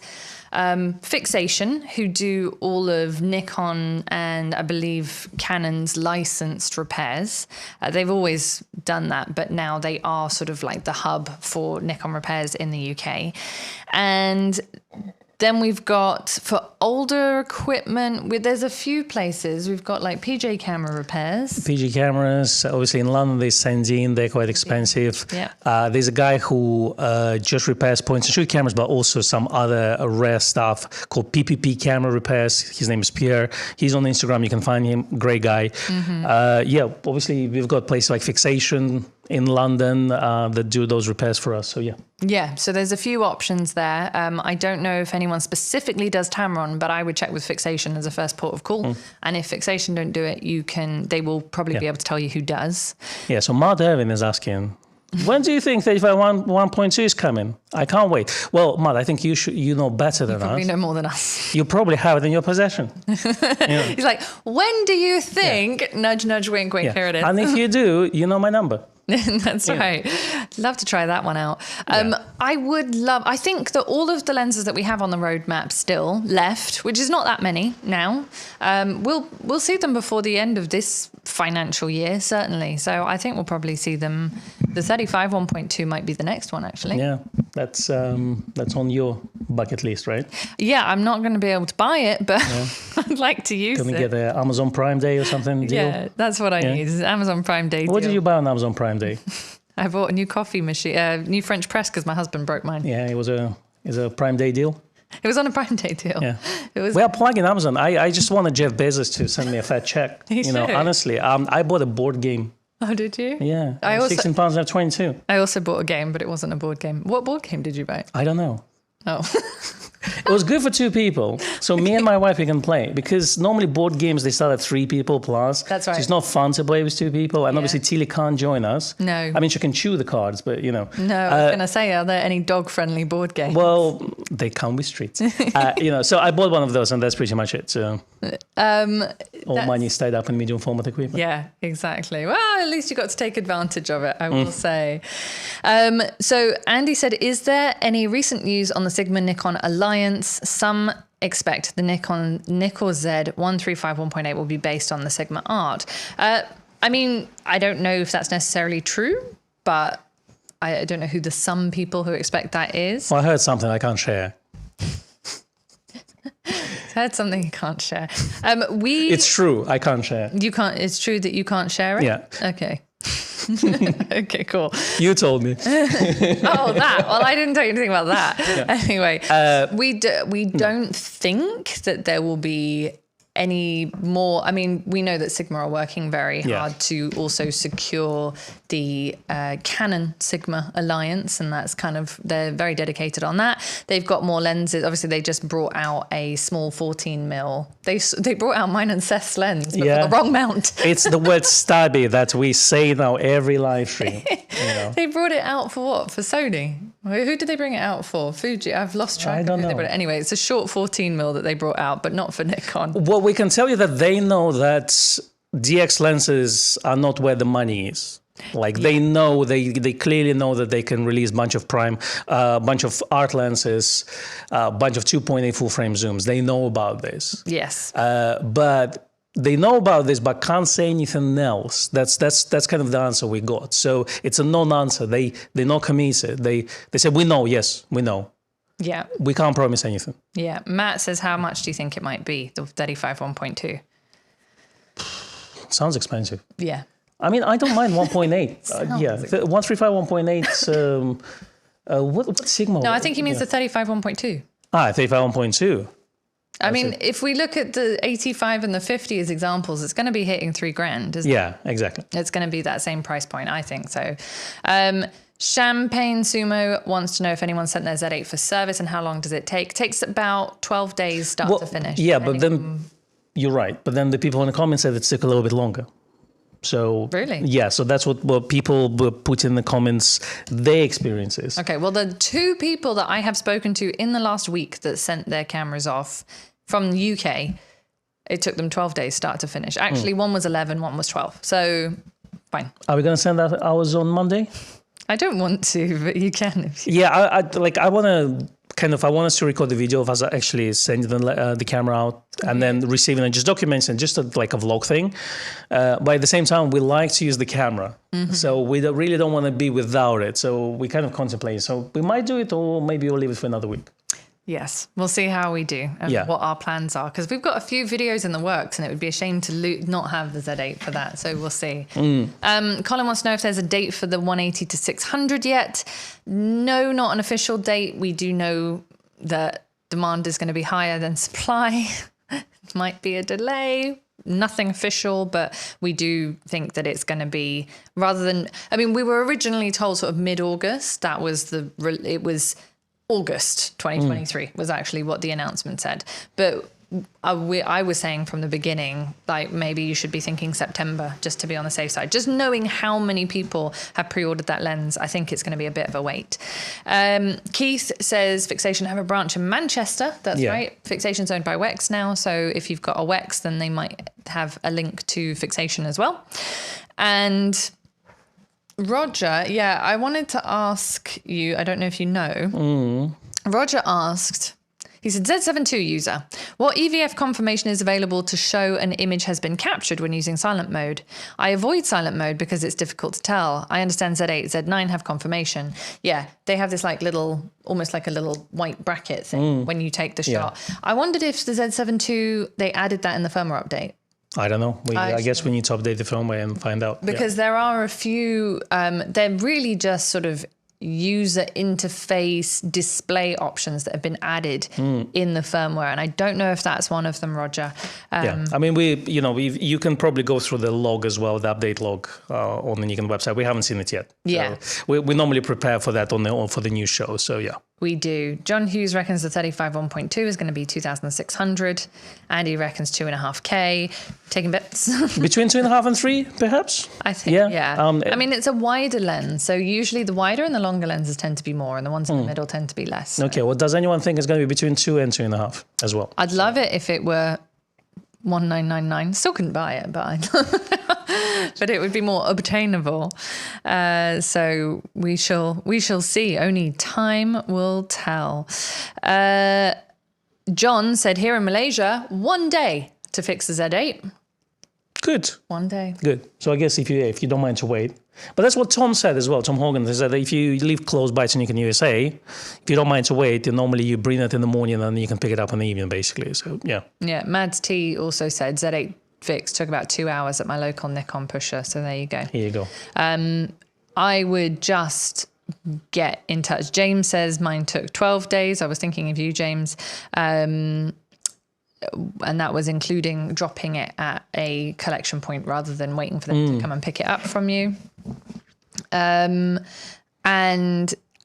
Speaker 1: Fixation, who do all of Nikon and I believe Canon's licensed repairs. They've always done that, but now they are sort of like the hub for Nikon repairs in the UK. And then we've got, for older equipment, there's a few places. We've got like PJ camera repairs.
Speaker 2: PJ cameras, obviously in London, there's Sandine, they're quite expensive. Yeah. There's a guy who just repairs point and shoot cameras, but also some other rare stuff called PPP camera repairs. His name is Pierre. He's on Instagram, you can find him, great guy. Yeah, obviously we've got places like Fixation in London that do those repairs for us, so yeah.
Speaker 1: Yeah, so there's a few options there. I don't know if anyone specifically does Tamron, but I would check with Fixation as a first port of call. And if Fixation don't do it, they will probably be able to tell you who does.
Speaker 2: Yeah, so Matt Irvin is asking, when do you think 35 1.2 is coming? I can't wait. Well, Matt, I think you know better than us. You
Speaker 1: probably know more than us.
Speaker 2: You probably have it in your possession.
Speaker 1: He's like, when do you think? Nudge, nudge, wink, wink, here it is.
Speaker 2: And if you do, you know my number.
Speaker 1: That's right. Love to try that one out. I think that all of the lenses that we have on the roadmap still left, which is not that many now, we'll see them before the end of this financial year, certainly. So I think we'll probably see them. The 35 1.2 might be the next one, actually.
Speaker 2: Yeah, that's on your bucket list, right?
Speaker 1: Yeah, I'm not going to be able to buy it, but I'd like to use it.
Speaker 2: Can we get an Amazon Prime Day or something deal?
Speaker 1: Yeah, that's what I need, is an Amazon Prime Day deal.
Speaker 2: What did you buy on Amazon Prime Day?
Speaker 1: I bought a new coffee machine, new French press, because my husband broke mine.
Speaker 2: Yeah, it was a Prime Day deal.
Speaker 1: It was on a Prime Day deal. Yeah,
Speaker 2: we are plugging Amazon. I just wanted Jeff Bezos to send me a fat check. Honestly, I bought a board game. Oh, did you? Yeah, £16 and 22.
Speaker 1: I also bought a game, but it wasn't a board game. What board game did you buy?
Speaker 2: I don't know.
Speaker 1: Oh.
Speaker 2: It was good for 2 people. So me and my wife, we can play. Because normally board games, they start at 3 people plus.
Speaker 1: That's right.
Speaker 2: So it's not fun to play with 2 people. And obviously Tilly can't join us.
Speaker 1: No.
Speaker 2: I mean, she can chew the cards, but you know.
Speaker 1: No, I was going to say, are there any dog-friendly board games?
Speaker 2: Well, they come with treats. You know, so I bought one of those and that's pretty much it. So all money is tied up in medium format equipment.
Speaker 1: Yeah, exactly. Well, at least you got to take advantage of it, I will say. So Andy said, is there any recent news on the Sigma-Nikon alliance? Some expect the Nikon Z 135 1.8 will be based on the Sigma Art. I mean, I don't know if that's necessarily true, but I don't know who the some people who expect that is.
Speaker 2: Well, I heard something I can't share.
Speaker 1: Heard something you can't share.
Speaker 2: It's true. I can't share.
Speaker 1: You can't. It's true that you can't share it.
Speaker 2: Yeah.
Speaker 1: Okay. Okay. Cool.
Speaker 2: You told me.
Speaker 1: Oh, that. Well, I didn't tell you anything about that.
Speaker 2: Yeah.
Speaker 1: Anyway, we don't think that there will be any more. I mean, we know that Sigma are working very hard to also secure the Canon Sigma alliance, and that's kind of, they're very dedicated on that. They've got more lenses. Obviously, they just brought out a small 14mm. They brought out mine and Seth's lens, but for the wrong mount.
Speaker 2: It's the word stabby that we say now every live stream. You know.
Speaker 1: They brought it out for what? For Sony? Who did they bring it out for? Fuji? I've lost track.
Speaker 2: I don't know.
Speaker 1: Anyway, it's a short 14mm that they brought out, but not for Nikon.
Speaker 2: Well, we can tell you that they know that DX lenses are not where the money is. Like they know, they clearly know that they can release bunch of prime, bunch of art lenses, bunch of 2.8 full frame zooms. They know about this.
Speaker 1: Yes.
Speaker 2: But they know about this, but can't say anything else. That's kind of the answer we got. So it's a non-answer. They're not committed. They said, we know, yes, we know.
Speaker 1: Yeah.
Speaker 2: We can't promise anything.
Speaker 1: Yeah. Matt says, how much do you think it might be, the 35 1.2?
Speaker 2: Sounds expensive.
Speaker 1: Yeah.
Speaker 2: I mean, I don't mind 1.8. Yeah, 135 1.8. What Sigma?
Speaker 1: No, I think he means the 35 1.2.
Speaker 2: 35 1.2.
Speaker 1: I mean, if we look at the 85 and the 50 as examples, it's going to be hitting $3,000, isn't it?
Speaker 2: Yeah, exactly.
Speaker 1: It's going to be that same price point, I think so. Champagne Sumo wants to know if anyone sent their Z8 for service and how long does it take? It takes about 12 days start to finish.
Speaker 2: Yeah, but then you're right. But then the people in the comments said it took a little bit longer. So
Speaker 1: really?
Speaker 2: Yeah, so that's what people put in the comments, their experiences.
Speaker 1: Okay, well, the 2 people that I have spoken to in the last week that sent their cameras off from the UK, it took them 12 days start to finish. Actually, one was 11, one was 12. So, fine.
Speaker 2: Are we going to send out ours on Monday?
Speaker 1: I don't want to, but you can. If you
Speaker 2: I want to I want us to record the video of us actually sending the camera out and then receiving it, just documents and just like a vlog thing. But at the same time, we like to use the camera. So we really don't want to be without it. So we kind of contemplate. So we might do it, or maybe we'll leave it for another week.
Speaker 1: Yes, we'll see how we do and what our plans are, because we've got a few videos in the works and it would be a shame to not have the Z8 for that, so we'll see. Colin wants to know if there's a date for the 180 to 600 yet. No, not an official date. We do know that demand is going to be higher than supply. Might be a delay. Nothing official, but we do think that it's going to be, rather than, I mean, we were originally told sort of mid-August. That was it was August 2023 was actually what the announcement said. But I was saying from the beginning, like, maybe you should be thinking September just to be on the safe side. Just knowing how many people have pre-ordered that lens, I think it's going to be a bit of a wait. Keith says Fixation have a branch in Manchester. That's right. Fixation's owned by Wex now. So if you've got a Wex, then they might have a link to Fixation as well. And Roger, I wanted to ask you, I don't know if you know, Roger asked, he's a Z7 II user, what EVF confirmation is available to show an image has been captured when using silent mode? I avoid silent mode because it's difficult to tell. I understand Z8, Z9 have confirmation. Yeah, they have this like little, almost like a little white bracket thing when you take the shot. I wondered if the Z7 II, they added that in the firmware update.
Speaker 2: I don't know. I guess we need to update the firmware and find out.
Speaker 1: Because there are a few, they're really just sort of user interface display options that have been added in the firmware. And I don't know if that's one of them, Roger.
Speaker 2: I mean, you can probably go through the log as well, the update log on the Nikon website. We haven't seen it yet.
Speaker 1: Yeah.
Speaker 2: So we normally prepare for that for the new show. So yeah.
Speaker 1: We do. John Hughes reckons the 35 1.2 is going to be 2,600. Andy reckons 2.5K. Taking bets.
Speaker 2: Between 2.5 and 3, perhaps?
Speaker 1: I think, yeah. I mean, it's a wider lens. So usually the wider and the longer lenses tend to be more, and the ones in the middle tend to be less. So.
Speaker 2: Okay, well, does anyone think it's going to be between 2 and 2.5 as well?
Speaker 1: I'd love it if it were 1,999. Still couldn't buy it, but but it would be more obtainable. So we shall see. Only time will tell. John said here in Malaysia, 1 day to fix the Z8.
Speaker 2: Good.
Speaker 1: 1 day.
Speaker 2: Good. So I guess if you don't mind to wait. But that's what Tom said as well. Tom Hogan said that if you live close by to Nikon USA, if you don't mind to wait, then normally you bring it in the morning and you can pick it up in the evening, basically. So, yeah.
Speaker 1: Yeah. Mads T also said Z8 fix took about 2 hours at my local Nikon pusher. So there you go.
Speaker 2: Here you go.
Speaker 1: I would just get in touch. James says mine took 12 days. I was thinking of you, James. And that was including dropping it at a collection point rather than waiting for them to come and pick it up from you. And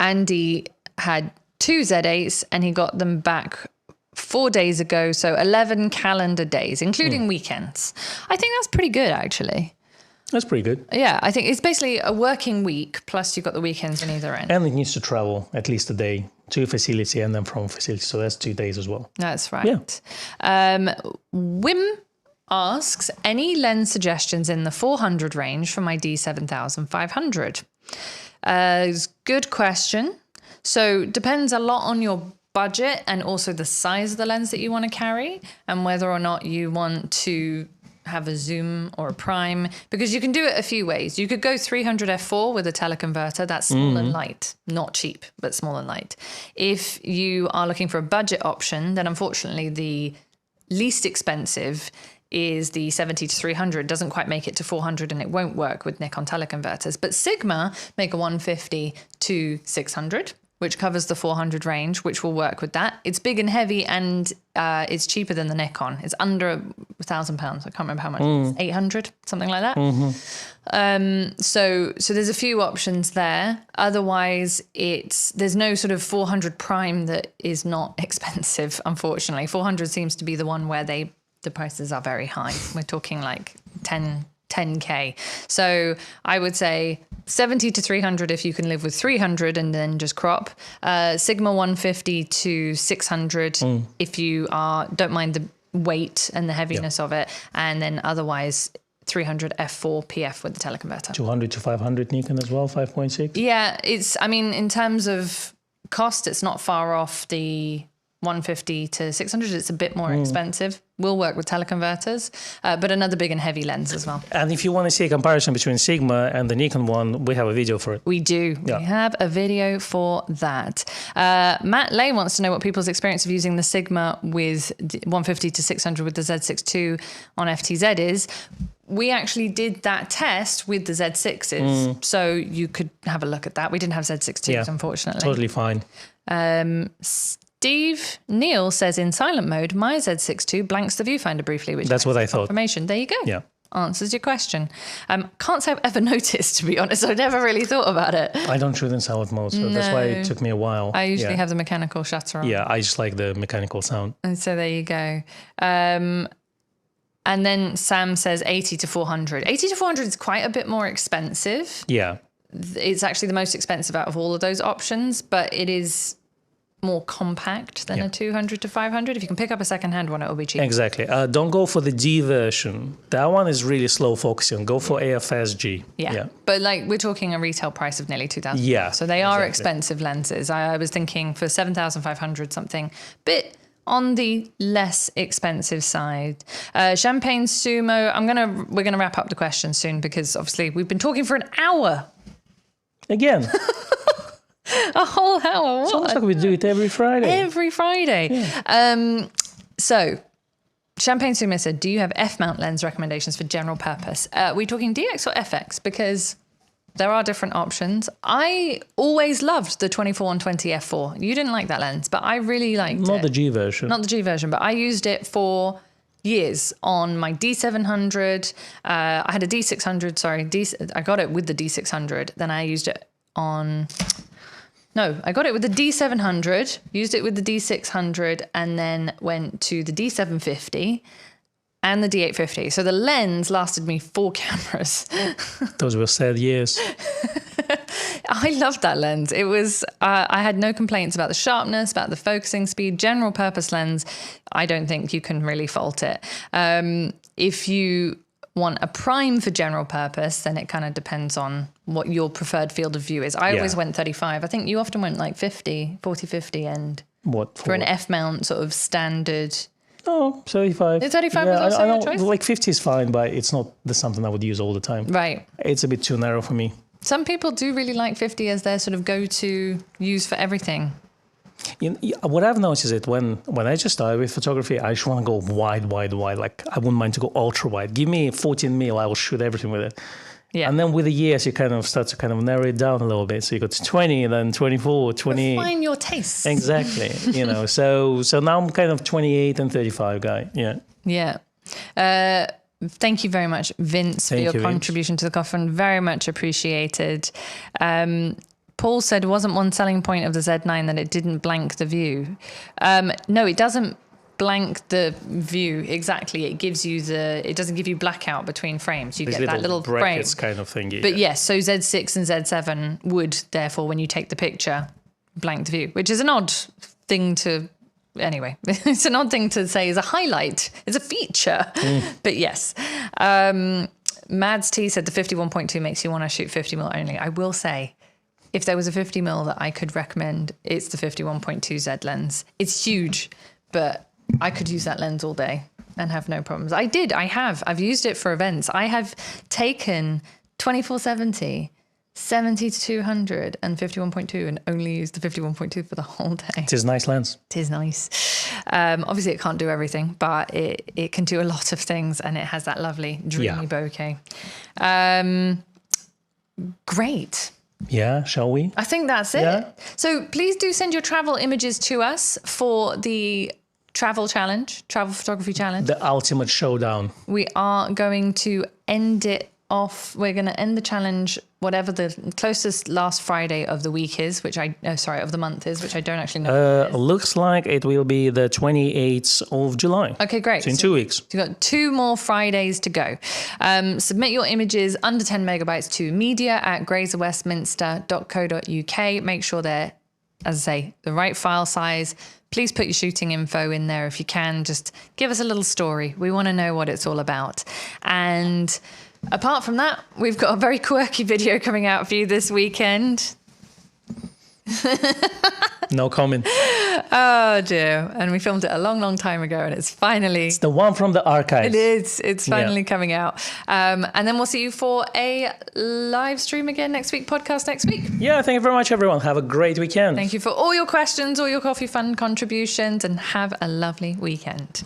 Speaker 1: Andy had 2 Z8s and he got them back 4 days ago. So 11 calendar days, including weekends. I think that's pretty good, actually.
Speaker 2: That's pretty good.
Speaker 1: Yeah, I think it's basically a working week, plus you've got the weekends on either end.
Speaker 2: And it needs to travel at least a day to a facility and then from a facility. So that's 2 days as well.
Speaker 1: That's right. Yeah. Wim asks, any lens suggestions in the 400 range for my D7500? Good question. So depends a lot on your budget and also the size of the lens that you want to carry and whether or not you want to have a zoom or a prime, because you can do it a few ways. You could go 300 f4 with a teleconverter. That's small and light, not cheap, but small and light. If you are looking for a budget option, then unfortunately the least expensive is the 70 to 300. Doesn't quite make it to 400 and it won't work with Nikon teleconverters. But Sigma make a 150 to 600, which covers the 400 range, which will work with that. It's big and heavy and it's cheaper than the Nikon. It's under £1,000. I can't remember how much. It's 800, something like that. So there's a few options there. Otherwise, there's no sort of 400 prime that is not expensive, unfortunately. 400 seems to be the one where the prices are very high. We're talking like 10K. So I would say 70 to 300 if you can live with 300 and then just crop. Sigma 150 to 600 if you don't mind the weight and the heaviness of it. And then otherwise 300 f4 PF with the teleconverter. 200
Speaker 2: to 500 Nikon as well, 5.6?
Speaker 1: Yeah, in terms of cost, it's not far off the 150 to 600. It's a bit more expensive. Will work with teleconverters, but another big and heavy lens as well.
Speaker 2: And if you want to see a comparison between Sigma and the Nikon one, we have a video for it.
Speaker 1: We do. Yeah. We have a video for that. Matt Lay wants to know what people's experience of using the Sigma with 150 to 600 with the Z6 II on FTZ is. We actually did that test with the Z6s, so you could have a look at that. We didn't have Z6 IIs, unfortunately.
Speaker 2: Totally fine.
Speaker 1: Steve Neal says in silent mode, my Z6 II blanks the viewfinder briefly, which
Speaker 2: that's what I thought.
Speaker 1: Confirmation. There you go.
Speaker 2: Yeah.
Speaker 1: Answers your question. Can't say I've ever noticed, to be honest. I never really thought about it.
Speaker 2: I don't shoot in silent mode, so that's why it took me a while.
Speaker 1: I usually have the mechanical shutter on.
Speaker 2: Yeah, I just like the mechanical sound.
Speaker 1: And so there you go. And then Sam says 80 to 400. 80 to 400 is quite a bit more expensive.
Speaker 2: Yeah.
Speaker 1: It's actually the most expensive out of all of those options, but it is more compact than a 200 to 500. If you can pick up a second-hand one, it will be cheaper.
Speaker 2: Exactly. Don't go for the G version. That one is really slow focusing. Go for AFS G.
Speaker 1: Yeah. But we're talking a retail price of nearly 2,000.
Speaker 2: Yeah.
Speaker 1: So they are expensive lenses. I was thinking for 7,500 something, bit on the less expensive side. Champagne Sumo. We're gonna wrap up the questions soon because obviously we've been talking for an hour.
Speaker 2: Again.
Speaker 1: A whole hour.
Speaker 2: It's almost like we do it every Friday.
Speaker 1: Every Friday. Yeah. So, Champagne Sumo said, do you have F-mount lens recommendations for general purpose? We talking DX or FX? Because there are different options. I always loved the 24-120 f4. You didn't like that lens, but I really liked it.
Speaker 2: Not the G version.
Speaker 1: Not the G version, but I used it for years on my D700. I had a D600, sorry. I got it with the D600. Then I used it on... No, I got it with the D700, used it with the D600, and then went to the D750 and the D850. So the lens lasted me 4 cameras.
Speaker 2: Those were sad years.
Speaker 1: I loved that lens. It was, I had no complaints about the sharpness, about the focusing speed. General purpose lens, I don't think you can really fault it. If you want a prime for general purpose, then it kind of depends on what your preferred field of view is. I always went 35. I think you often went like 50, 50, and
Speaker 2: What
Speaker 1: for an F mount sort of standard.
Speaker 2: Oh, 35.
Speaker 1: 35 was also your choice?
Speaker 2: Like 50 is fine, but it's not something I would use all the time.
Speaker 1: Right.
Speaker 2: It's a bit too narrow for me.
Speaker 1: Some people do really like 50 as their sort of go-to use for everything.
Speaker 2: What I've noticed is when I just started with photography, I just want to go wide. Like I wouldn't mind to go ultra wide. Give me 14 mil, I will shoot everything with it. Yeah. And then with the years, you kind of start to kind of narrow it down a little bit. So you go to 20, then 24, 20.
Speaker 1: Refine your tastes.
Speaker 2: Exactly. So now I'm kind of 28 and 35 guy. Yeah.
Speaker 1: Yeah. Thank you very much, Vince, for your contribution to the coffee fund. Very much appreciated. Paul said, wasn't one selling point of the Z9 that it didn't blank the view? No, it doesn't blank the view exactly. It gives you it doesn't give you blackout between frames. You get that little
Speaker 2: brackets
Speaker 1: frame
Speaker 2: kind of thing.
Speaker 1: But yes, so Z6 and Z7 would therefore, when you take the picture, blank the view, which is an odd thing to. Anyway, it's an odd thing to say is a highlight. It's a feature. But yes. Mads T said the 51.2 makes you want to shoot 50mm only. I will say, if there was a 50mm that I could recommend, it's the 51.2 Z lens. It's huge, but I could use that lens all day and have no problems. I've used it for events. I have taken 24-70, 70-200 and 51.2 and only used the 51.2 for the whole day.
Speaker 2: It is a nice lens.
Speaker 1: It is nice. Obviously it can't do everything, but it can do a lot of things, and it has that lovely dreamy bokeh. Great.
Speaker 2: Yeah, shall we?
Speaker 1: I think that's it. Yeah. So please do send your travel images to us for the travel photography challenge.
Speaker 2: The ultimate showdown.
Speaker 1: We are going to end it off. We're going to end the challenge, whatever the closest last Friday of the week is, of the month is, which I don't actually know.
Speaker 2: Looks like it will be the 28th of July.
Speaker 1: Okay, great.
Speaker 2: So in 2 weeks.
Speaker 1: You've got 2 more Fridays to go. Submit your images under 10 megabytes to media@grayesofwestminster.co.uk. Make sure they're, as I say, the right file size. Please put your shooting info in there if you can. Just give us a little story. We want to know what it's all about. And apart from that, we've got a very quirky video coming out for you this weekend.
Speaker 2: No comment.
Speaker 1: Oh dear. And we filmed it a long, long time ago, and it's
Speaker 2: the one from the archives.
Speaker 1: It is. It's finally coming out. And then we'll see you for a live stream again next week, podcast next week.
Speaker 2: Yeah, thank you very much, everyone. Have a great weekend.
Speaker 1: Thank you for all your questions, all your coffee fund contributions, and have a lovely weekend.